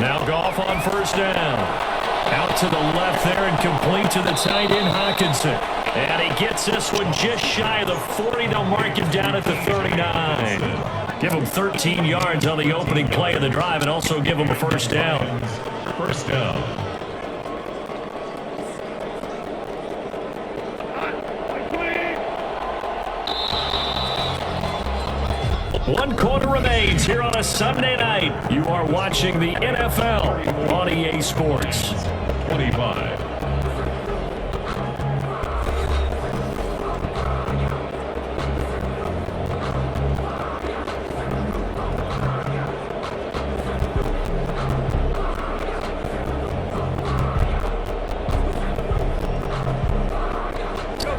Now Goff on 1st down. Out to the left there and complete to the tight end, Hockenson. And he gets this one just shy of the 40. They'll mark him down at the 39. Give him 13 yards on the opening play of the drive and also give him a 1st down. 1st down. One quarter remains here on a Sunday night. You are watching the NFL on EA Sports. 25.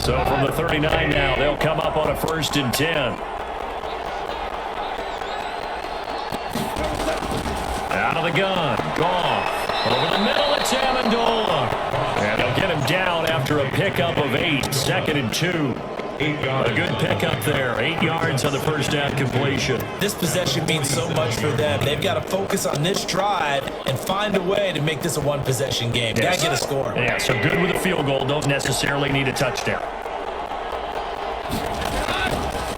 So from the 39 now, they'll come up on a 1st and 10. Out of the gun, Goff. Over the middle, it's Amendola. And they'll get him down after a pickup of 8. 2nd and 2. 8 yards. A good pickup there. 8 yards on the 1st down completion. This possession means so much for them. They've got to focus on this drive and find a way to make this a one-possession game. Yes. Got to get a score. Yeah, so good with a field goal. Don't necessarily need a touchdown.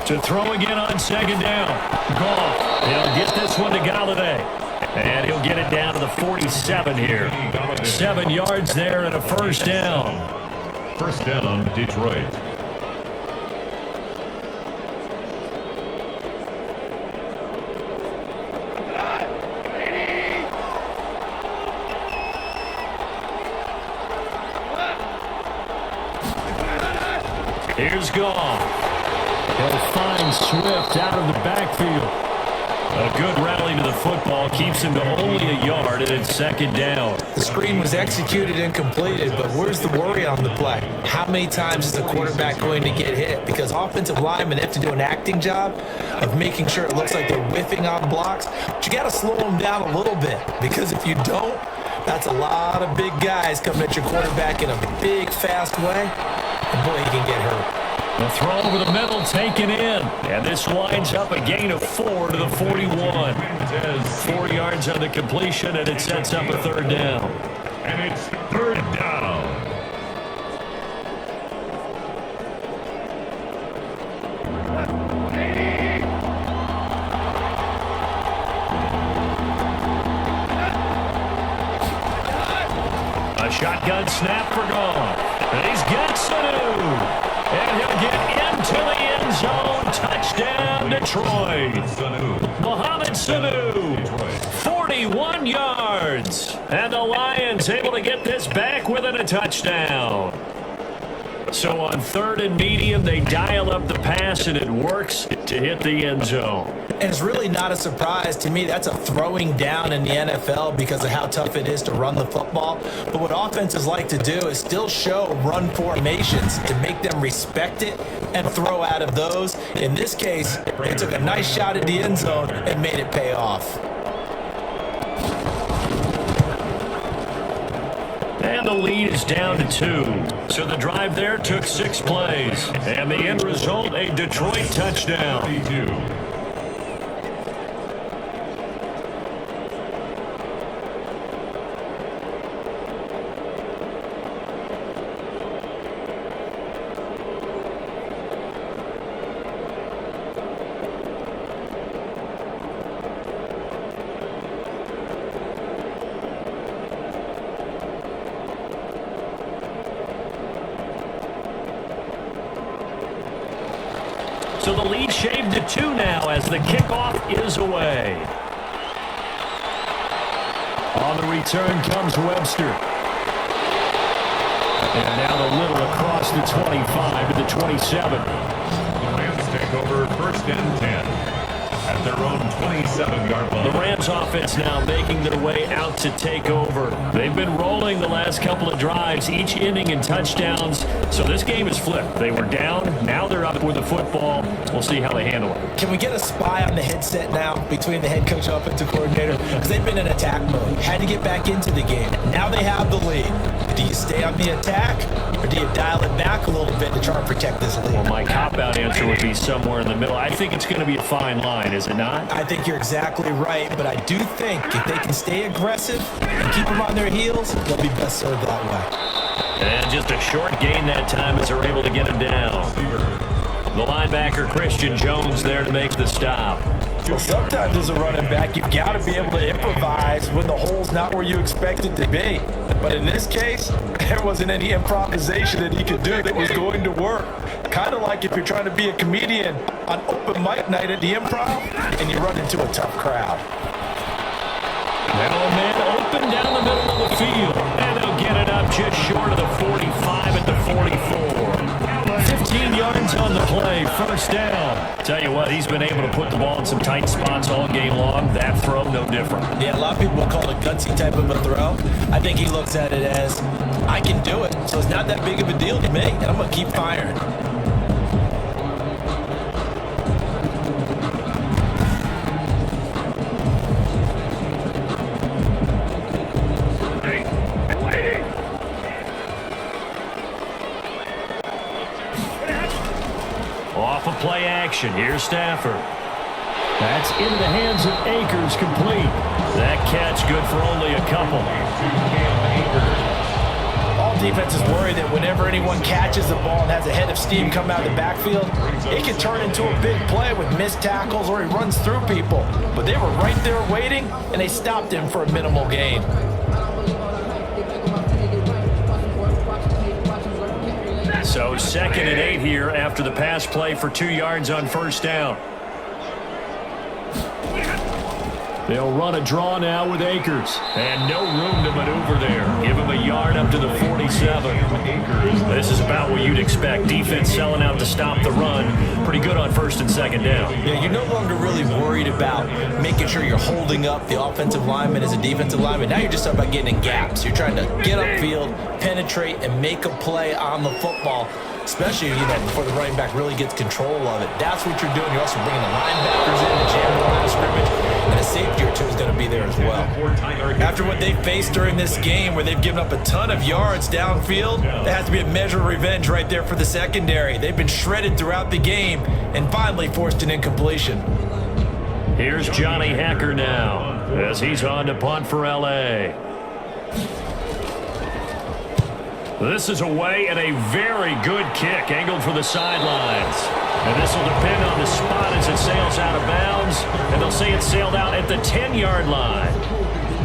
To throw again on 2nd down. Goff. He'll get this one to Galladay. And he'll get it down to the 47 here. 7 yards there and a 1st down. 1st down, Detroit. Here's Goff. He'll find Swift out of the backfield. A good rally to the football keeps him to only a yard, and it's second down. The screen was executed and completed, but where's the worry on the play? How many times is a quarterback going to get hit? Because offensive linemen have to do an acting job of making sure it looks like they're whiffing on blocks. But you got to slow them down a little bit, because if you don't, that's a lot of big guys coming at your quarterback in a big, fast way. And boy, he can get hurt. The throw over the middle taken in. And this winds up a gain of 4 to the 41. 4 yards on the completion, and it sets up a third down. And it's third down. A shotgun snap for Goff. And he's got Sanu. And he'll get into the end zone. Touchdown, Detroit. Mohamed Sanu, 41 yards. And the Lions able to get this back within a touchdown. So on third and medium, they dial up the pass, and it works to hit the end zone. And it's really not a surprise to me. That's a throwing down in the NFL because of how tough it is to run the football. But what offenses like to do is still show run formations to make them respect it and throw out of those. In this case, they took a nice shot at the end zone and made it pay off. And the lead is down to 2. So the drive there took 6 plays. And the end result, a Detroit touchdown. So the lead shaved to 2 now as the kickoff is away. On the return comes Webster. And now the little across the 25 to the 27. The Rams take over first and 10 at their own 27-yard line. The Rams offense now making their way out to take over. They've been rolling the last couple of drives, each inning in touchdowns. So this game is flipped. They were down. Now they're up with the football. We'll see how they handle it. Can we get a spy on the headset now between the head coach and offensive coordinator? Because they've been in attack mode. Had to get back into the game. Now they have the lead. Do you stay on the attack or do you dial it back a little bit to try and protect this lead? Well, my cop-out answer would be somewhere in the middle. I think it's going to be a fine line, is it not? I think you're exactly right, but I do think if they can stay aggressive and keep them on their heels, they'll be best served that way. And just a short gain that time as they're able to get him down. The linebacker, Christian Jones, there to make the stop. Well, sometimes as a running back, you've got to be able to improvise when the hole's not where you expect it to be. But in this case, there wasn't any improvisation that he could do that was going to work. Kind of like if you're trying to be a comedian on open mic night at the Improv and you run into a tough crowd. Now a man open down the middle of the field. And they'll get it up just short of the 45 at the 44. 15 yards on the play, first down. Tell you what, he's been able to put the ball in some tight spots all game long. That throw, no different. Yeah, a lot of people will call it a gutsy type of a throw. I think he looks at it as, I can do it, so it's not that big of a deal to me, and I'm going to keep firing. Off of play action, here's Stafford. That's into the hands of Akers, complete. That catch good for only a couple. All defenses worry that whenever anyone catches the ball and has a head of steam come out of the backfield, it can turn into a big play with missed tackles or he runs through people. But they were right there waiting, and they stopped him for a minimal gain. So 2nd and 8 here after the pass play for 2 yards on first down. They'll run a draw now with Akers. And no room to maneuver there. Give him a yard up to the 47. This is about what you'd expect. Defense selling out to stop the run. Pretty good on first and second down. Yeah, you're no longer really worried about making sure you're holding up the offensive lineman as a defensive lineman. Now you're just about getting in gaps. You're trying to get upfield, penetrate, and make a play on the football, especially before the running back really gets control of it. That's what you're doing. You're also bringing the linebackers in to jam the line of scrimmage, and a safety or two is going to be there as well. After what they faced during this game where they've given up a ton of yards downfield, that has to be a measure of revenge right there for the secondary. They've been shredded throughout the game and finally forced an incompletion. Here's Johnny Hacker now as he's on to punt for L.A. This is away and a very good kick angled for the sidelines. And this will depend on the spot as it sails out of bounds. And they'll say it sailed out at the 10-yard line.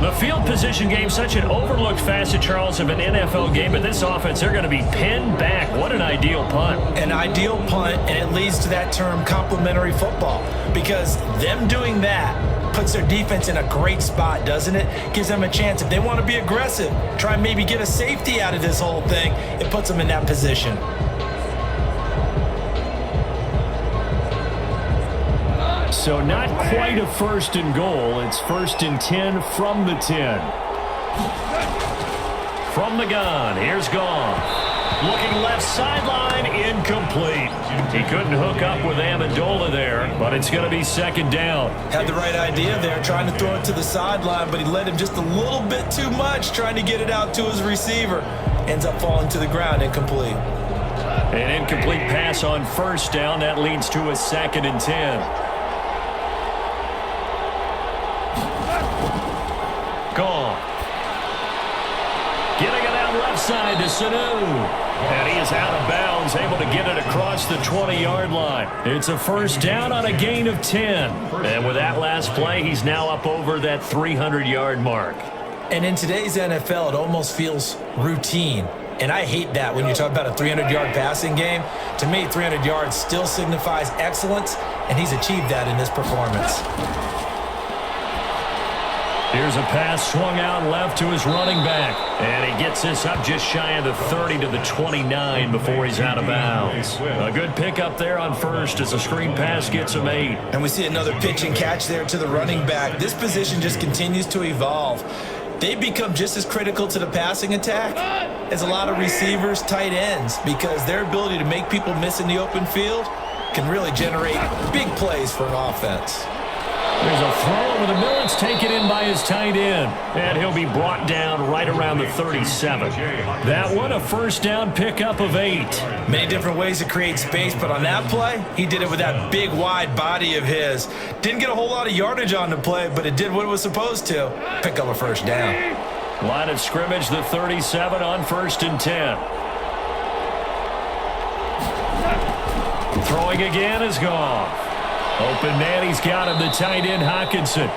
The field position game, such an overlooked facet, Charles, of an NFL game. But this offense, they're going to be pinned back. What an ideal punt. An ideal punt, and it leads to that term complementary football. Because them doing that puts their defense in a great spot, doesn't it? Gives them a chance. If they want to be aggressive, try and maybe get a safety out of this whole thing, it puts them in that position. So not quite a first and goal. It's first and 10 from the 10. From the gun, here's Goff. Looking left sideline, incomplete. He couldn't hook up with Amendola there, but it's going to be second down. Had the right idea there, trying to throw it to the sideline, but he led him just a little bit too much, trying to get it out to his receiver. Ends up falling to the ground, incomplete. An incomplete pass on first down. That leads to a second and 10. Goff. Getting it out left side to Sanu. And he is out of bounds, able to get it across the 20-yard line. It's a first down on a gain of 10. And with that last play, he's now up over that 300-yard mark. And in today's NFL, it almost feels routine. And I hate that when you talk about a 300-yard passing game. To me, 300 yards still signifies excellence, and he's achieved that in this performance. Here's a pass swung out left to his running back. And he gets this up just shy of the 30 to the 29 before he's out of bounds. A good pickup there on first as the screen pass gets him 8. And we see another pitch and catch there to the running back. This position just continues to evolve. They become just as critical to the passing attack as a lot of receivers, tight ends, because their ability to make people miss in the open field can really generate big plays for an offense. There's a throw over the middle. It's taken in by his tight end. And he'll be brought down right around the 37. That one, a first down pickup of 8. Many different ways to create space, but on that play, he did it with that big, wide body of his. Didn't get a whole lot of yardage on the play, but it did what it was supposed to. Pick up a first down. Line of scrimmage, the 37 on first and 10. Throwing again is Goff. Open man, he's got him, the tight end, Hockenson.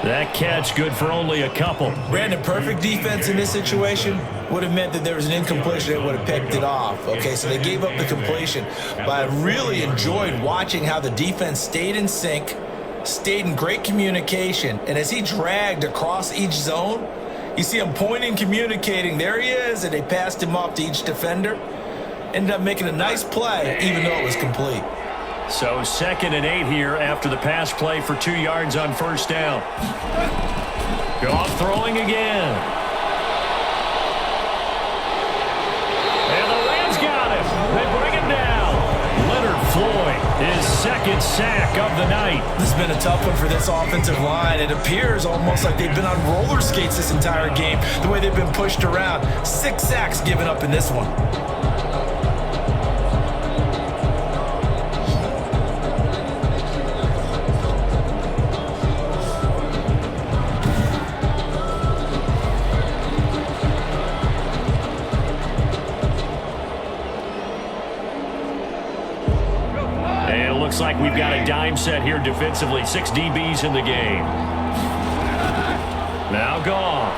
That catch good for only a couple. Brandon, perfect defense in this situation would have meant that there was an incompletion that would have picked it off. Okay, so they gave up the completion. But I really enjoyed watching how the defense stayed in sync, stayed in great communication, and as he dragged across each zone, you see him pointing, communicating. There he is, and they passed him off to each defender. Ended up making a nice play, even though it was complete. So second and 8 here after the pass play for 2 yards on first down. Goff throwing again. And the Rams got him. They bring him down. Leonard Floyd, his second sack of the night. This has been a tough one for this offensive line. It appears almost like they've been on roller skates this entire game, the way they've been pushed around. 6 sacks given up in this one. Looks like we've got a dime set here defensively. 6 DBs in the game. Now Goff.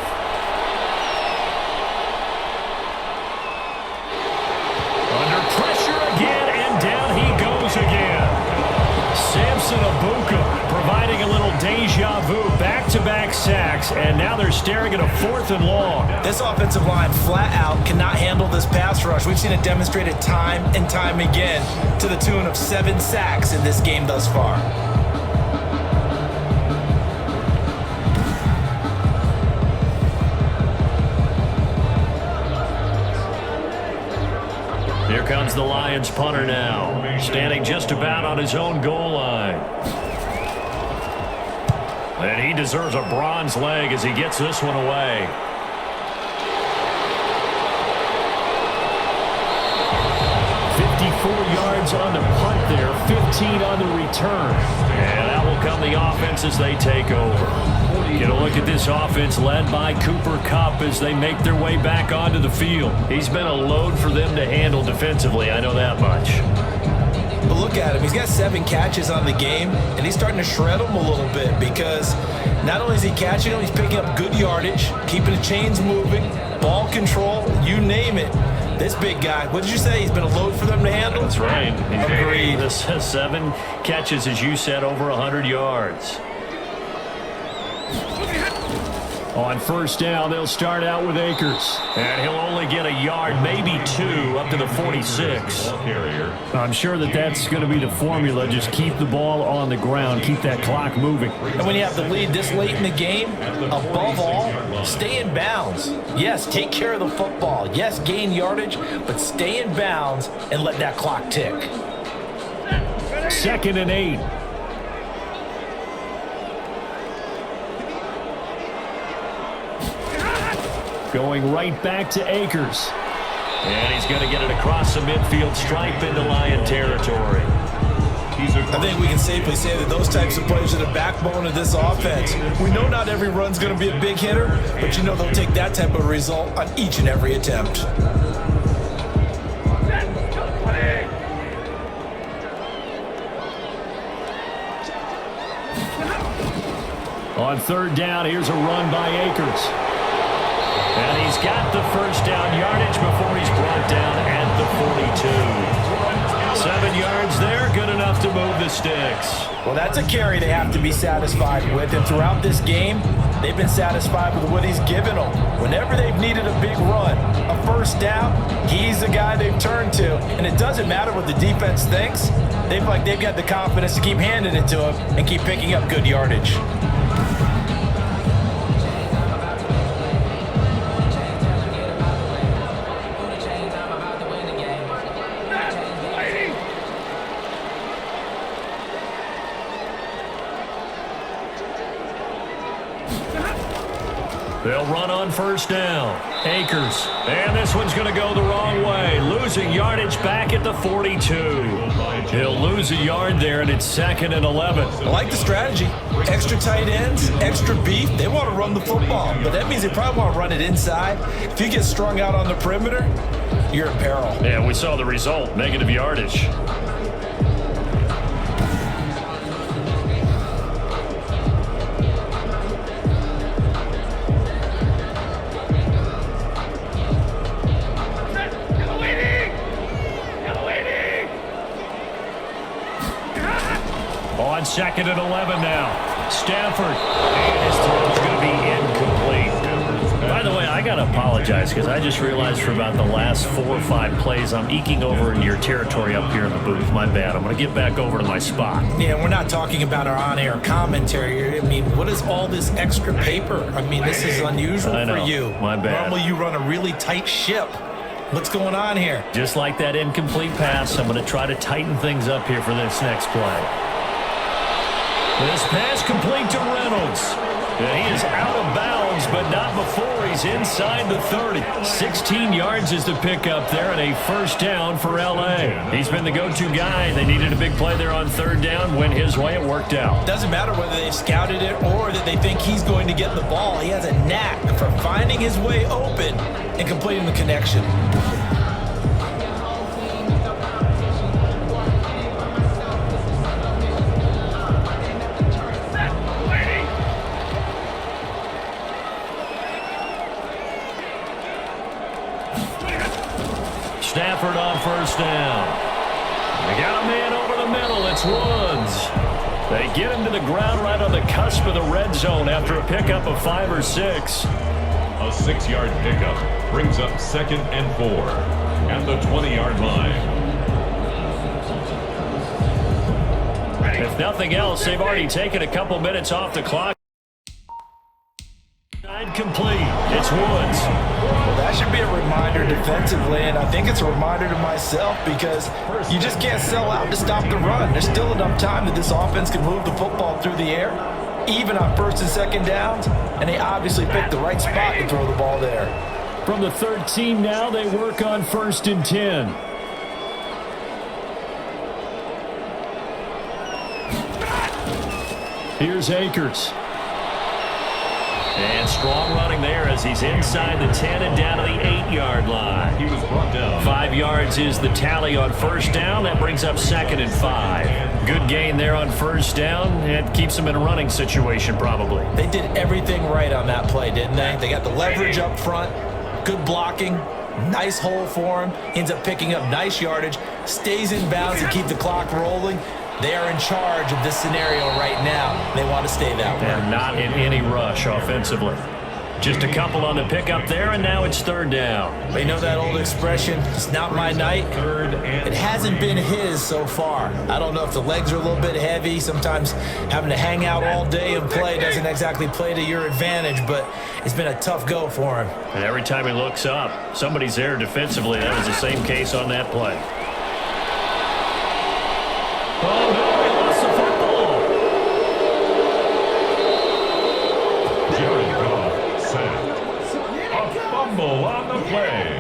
Under pressure again, and down he goes again. Samson Abuka providing a little deja vu back 6 sacks, and now they're staring at a 4th and long. This offensive line flat out cannot handle this pass rush. We've seen it demonstrated time and time again to the tune of 7 sacks in this game thus far. Here comes the Lions punter now, standing just about on his own goal line. And he deserves a bronze leg as he gets this one away. Yards on the punt there, 15 on the return. And out will come the offense as they take over. Get a look at this offense led by Cooper Kupp as they make their way back onto the field. He's been a load for them to handle defensively, I know that much. But look at him. He's got 7 catches on the game, and he's starting to shred them a little bit because not only is he catching them, he's picking up good yardage, keeping the chains moving, ball control, you name it. This big guy, what did you say? He's been a load for them to handle? That's right. Agreed. This 7 catches, as you said, over 100 yards. On first down, they'll start out with Akers. And he'll only get a yard, maybe 2, up to the 46. I'm sure that's going to be the formula. Just keep the ball on the ground. Keep that clock moving. And when you have the lead this late in the game, above all, stay in bounds. Yes, take care of the football. Yes, gain yardage, but stay in bounds and let that clock tick. 2nd and 8. Going right back to Akers. And he's going to get it across the midfield stripe into Lion territory. I think we can safely say that those types of plays are the backbone of this offense. We know not every run's going to be a big hitter, but you know they'll take that type of result on each and every attempt. On 3rd down, here's a run by Akers. And he's got the first down yardage before he's brought down at the 42. 7 yards there, good enough to move the sticks. Well, that's a carry they have to be satisfied with, and throughout this game, they've been satisfied with what he's given them. Whenever they've needed a big run, a first down, he's the guy they've turned to. And it doesn't matter what the defense thinks. They've got the confidence to keep handing it to him and keep picking up good yardage. They'll run on first down. Akers. And this one's going to go the wrong way. Losing yardage back at the 42. He'll lose a yard there, and it's 2nd and 11. I like the strategy. Extra tight ends, extra beef. They want to run the football, but that means they probably want to run it inside. If you get strung out on the perimeter, you're in peril. Yeah, we saw the result. Negative yardage. On 2nd and 11 now. Stafford. And his throw is going to be incomplete. By the way, I got to apologize because I just realized for about the last 4 or 5 plays, I'm eking over into your territory up here in the booth. My bad. I'm going to get back over to my spot. Yeah, we're not talking about our on-air commentary. I mean, what is all this extra paper? I mean, this is unusual for you. My bad. Normally you run a really tight ship. What's going on here? Just like that incomplete pass, I'm going to try to tighten things up here for this next play. This pass complete to Reynolds. And he is out of bounds, but not before he's inside the 30. 16 yards is the pickup there and a first down for L.A. He's been the go-to guy. They needed a big play there on 3rd down. Went his way. It worked out. Doesn't matter whether they've scouted it or that they think he's going to get the ball. He has a knack for finding his way open and completing the connection. Stafford on first down. They got a man over the middle. It's Woods. They get him to the ground right on the cusp of the red zone after a pickup of 5 or 6. A 6-yard pickup brings up 2nd and 4 at the 20-yard line. If nothing else, they've already taken a couple minutes off the clock. Complete. It's Woods. Well, that should be a reminder defensively, and I think it's a reminder to myself because you just can't sell out to stop the run. There's still enough time that this offense can move the football through the air, even on 1st and 2nd downs, and they obviously picked the right spot to throw the ball there. From the 13 now, they work on 1st and 10. Here's Akers. And strong running there as he's inside the 10 and down to the 8-yard line. He was brought down. 5 yards is the tally on 1st down. That brings up 2nd and 5. Good gain there on 1st down. It keeps them in a running situation probably. They did everything right on that play, didn't they? They got the leverage up front, good blocking, nice hole for him, ends up picking up nice yardage, stays in bounds to keep the clock rolling. They are in charge of this scenario right now. They want to stay that way. And not in any rush offensively. Just a couple on the pickup there, and now it's 3rd down. But you know that old expression, it's not my night? It hasn't been his so far. I don't know if the legs are a little bit heavy. Sometimes having to hang out all day and play doesn't exactly play to your advantage, but it's been a tough go for him. And every time he looks up, somebody's there defensively. That was the same case on that play. Oh, no, he lost the football. Jared Goff sacked. A fumble on the play.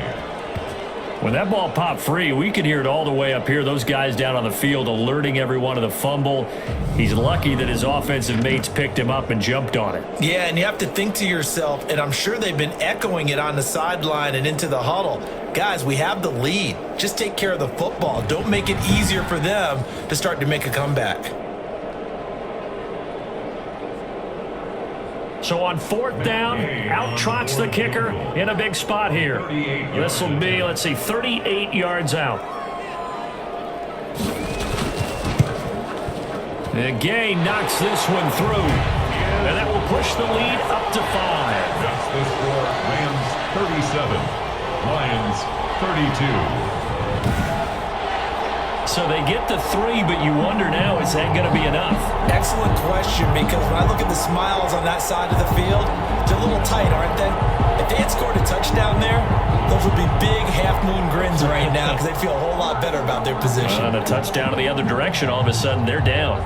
When that ball popped free, we could hear it all the way up here. Those guys down on the field alerting everyone of the fumble. He's lucky that his offensive mates picked him up and jumped on it. Yeah, and you have to think to yourself, and I'm sure they've been echoing it on the sideline and into the huddle. Guys, we have the lead. Just take care of the football. Don't make it easier for them to start to make a comeback. So on 4th down, out trots the kicker in a big spot here. This will be, let's see, 38 yards out. The gain knocks this one through. And that will push the lead up to 5. That's the score. Rams 37, Lions 32. So they get to 3, but you wonder now, is that going to be enough? Excellent question, because when I look at the smiles on that side of the field, they're a little tight, aren't they? If they had scored a touchdown there, those would be big half-moon grins right now because they'd feel a whole lot better about their position. On a touchdown in the other direction, all of a sudden they're down.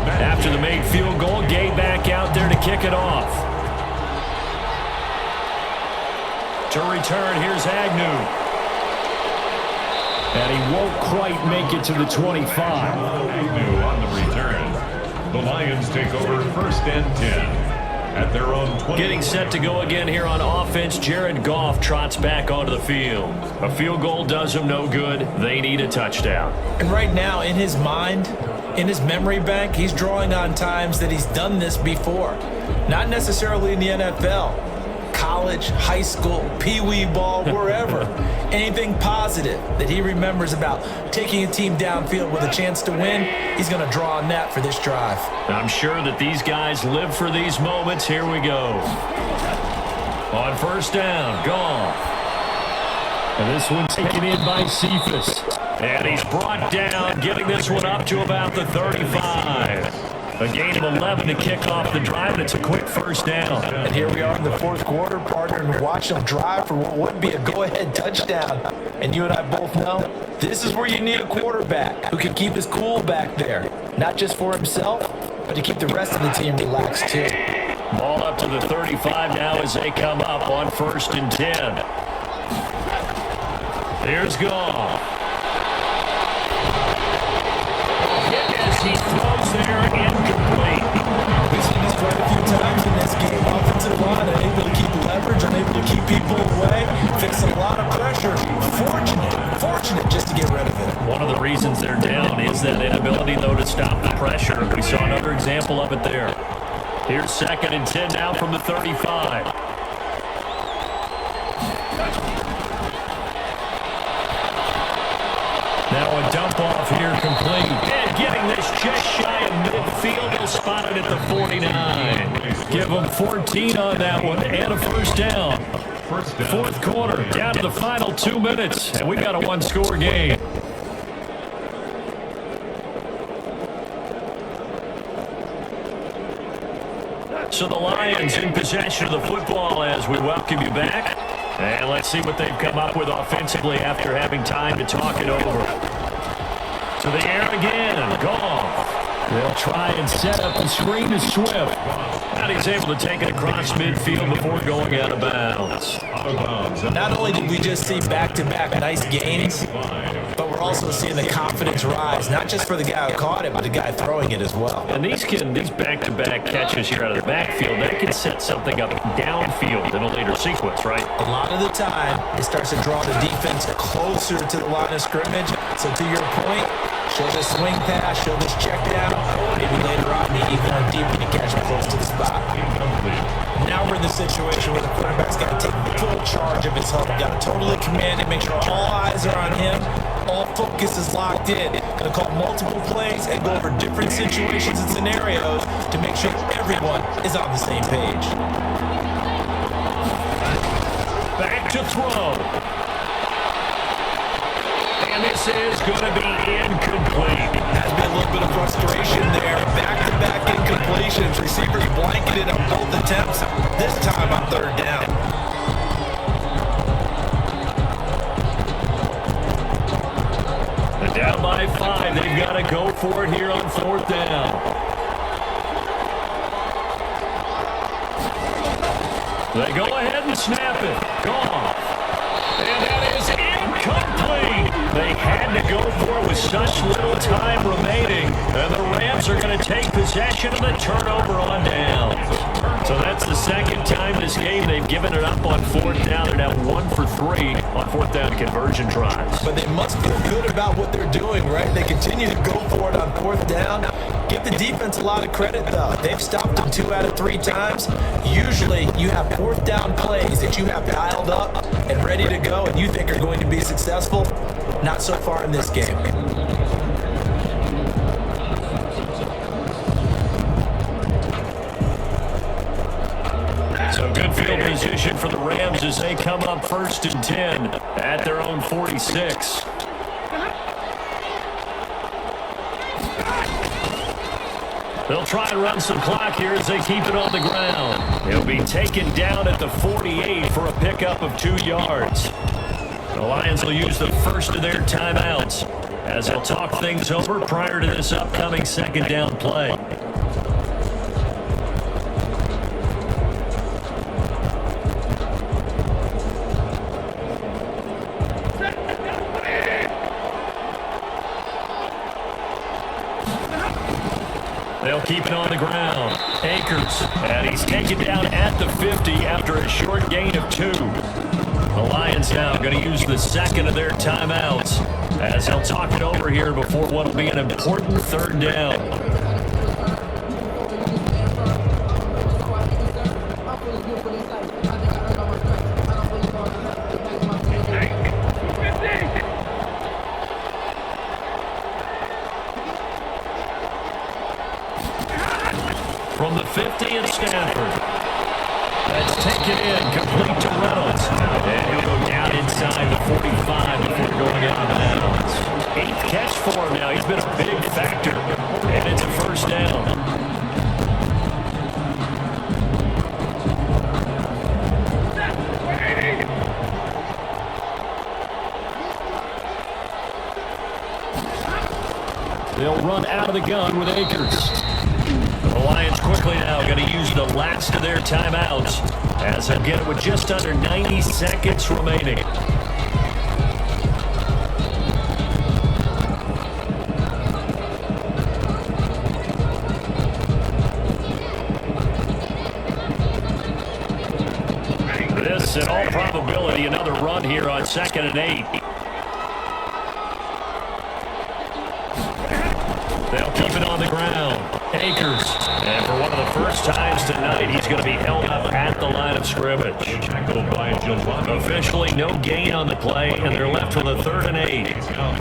After the made field goal, Gay back out there to kick it off. To return, here's Agnew. And he won't quite make it to the 25. Agnew on the return. The Lions take over 1st and 10 at their own 20. Getting set to go again here on offense. Jared Goff trots back onto the field. A field goal does him no good. They need a touchdown. And right now, in his mind, in his memory bank, he's drawing on times that he's done this before. Not necessarily in the NFL. College, high school, pee-wee ball, wherever. Anything positive that he remembers about taking a team downfield with a chance to win, he's going to draw on that for this drive. I'm sure that these guys live for these moments. Here we go. On 1st down, Goff. And this one taken in by Cephas. And he's brought down, getting this one up to about the 35. A gain of 11 to kick off the drive, and it's a quick 1st down. And here we are in the 4th quarter, partner, and watch them drive for what would be a go-ahead touchdown. And you and I both know this is where you need a quarterback who can keep his cool back there. Not just for himself, but to keep the rest of the team relaxed too. Ball up to the 35 now as they come up on 1st and 10. Here's Goff. He throws there, incomplete. We've seen this quite a few times in this game. Offensive line unable to keep leverage, unable to keep people away, fix a lot of pressure. Fortunate just to get rid of it. One of the reasons they're down is that inability, though, to stop the pressure. We saw another example of it there. Here's 2nd and 10 now from the 35. Now a dump off here complete. And getting this just shy of midfield. They'll spot it at the 49. Give them 14 on that one and a first down. Fourth quarter, down to the final 2 minutes, and we've got a one-score game. So the Lions in possession of the football as we welcome you back. And let's see what they've come up with offensively after having time to talk it over. To the air again, Goff. They'll try and set up the screen to Swift. And he's able to take it across midfield before going out of bounds. Not only did we just see back-to-back nice gains, but we're also seeing the confidence rise, not just for the guy who caught it, but the guy throwing it as well. And these back-to-back catches here out of the backfield, that can set something up downfield in a later sequence, right? A lot of the time, it starts to draw the defense closer to the line of scrimmage. So to your point, show this swing pass, show this check down. Maybe later on, maybe going deep and you catch it close to the spot. Now we're in the situation where the quarterback's got to take full charge of his home. Got to totally command it, make sure all eyes are on him. All focus is locked in. Going to call multiple plays and go over different situations and scenarios to make sure everyone is on the same page. Back to throw. And this is going to be incomplete. Has been a little bit of frustration there. Back-to-back incompletions. Receivers blanketed on both attempts. This time on 3rd down. And down by 5. They've got to go for it here on 4th down. They go ahead and snap it. Goff. And that is incomplete. They had to go for it with such little time remaining. And the Rams are going to take possession of the turnover on downs. So that's the second time this game they've given it up on 4th down. They're now 1 for 3 on 4th down conversion tries. But they must feel good about what they're doing, right? They continue to go for it on 4th down. Give the defense a lot of credit, though. They've stopped them 2 out of 3 times. Usually, you have 4th down plays that you have dialed up and ready to go and you think are going to be successful. Not so far in this game. So good field position for the Rams as they come up 1st and 10 at their own 46. They'll try and run some clock here as they keep it on the ground. He'll be taken down at the 48 for a pickup of 2 yards. The Lions will use the first of their timeouts as they'll talk things over prior to this upcoming 2nd down play. They'll keep it on the ground. Akers, and he's taken down at the 50 after a short gain of 2. The Lions now going to use the second of their timeouts as they'll talk it over here before what will be an important 3rd down. From the 50 at Stafford. That's taken in, complete to Reynolds. And he'll go down inside the 45 before going out of bounds. 8th catch for him now. He's been a big factor. And it's a 1st down. They'll run out of the gun with Akers. The Lions quickly now going to use the last of their timeouts as they'll get it with just under 90 seconds remaining. This, in all probability, another run here on 2nd and 8. First times tonight, he's going to be held up at the line of scrimmage. Officially no gain on the play, and they're left with a 3rd and 8.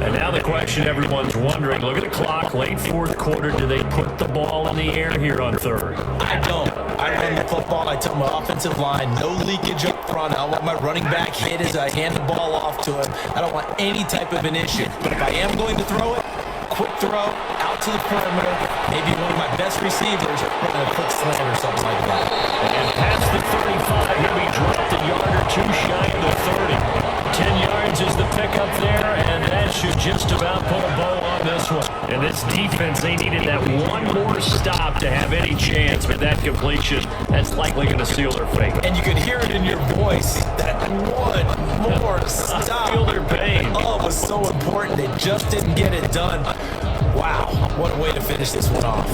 And now the question everyone's wondering, look at the clock, late 4th quarter, do they put the ball in the air here on 3rd? I don't. I run the football. I tell my offensive line, no leakage up front. I want my running back hit as I hand the ball off to him. I don't want any type of an issue. But if I am going to throw it, quick throw out to the perimeter, maybe one of my best receivers running a quick slant or something like that. And past the 35, he'll be dropped a yard or 2 shy of the 30. 10 yards is the pickup there, and that should just about put a bow on this one. And this defense, they needed that one more stop to have any chance, but that completion, that's likely going to seal their fate. And you could hear it in your voice, that one more stop. I feel their pain. Oh, it was so important. They just didn't get it done. Wow, what a way to finish this one off.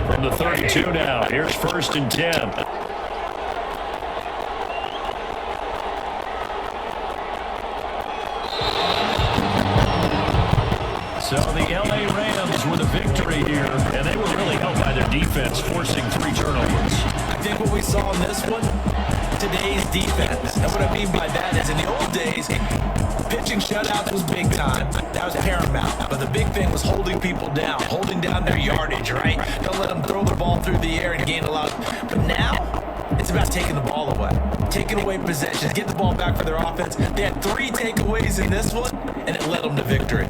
From the 32 now, here's 1st and 10. So the L.A. Rams with a victory here, and they were really helped by their defense, forcing 3 turnovers. I think what we saw in this one, today's defense. And what I mean by that is in the old days, pitching shutouts was big time. That was paramount. But the big thing was holding people down, holding down their yardage, right? Don't let them throw the ball through the air and gain a lot. But now, it's about taking the ball away. Taking away possessions, get the ball back for their offense. They had 3 takeaways in this one, and it led them to victory.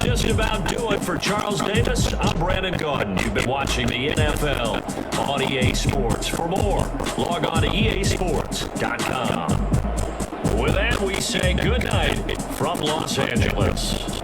Just about do it for Charles Davis. I'm Brandon Gaudin. You've been watching the NFL on EA Sports. For more, log on to easports.com. With that, we say good night from Los Angeles.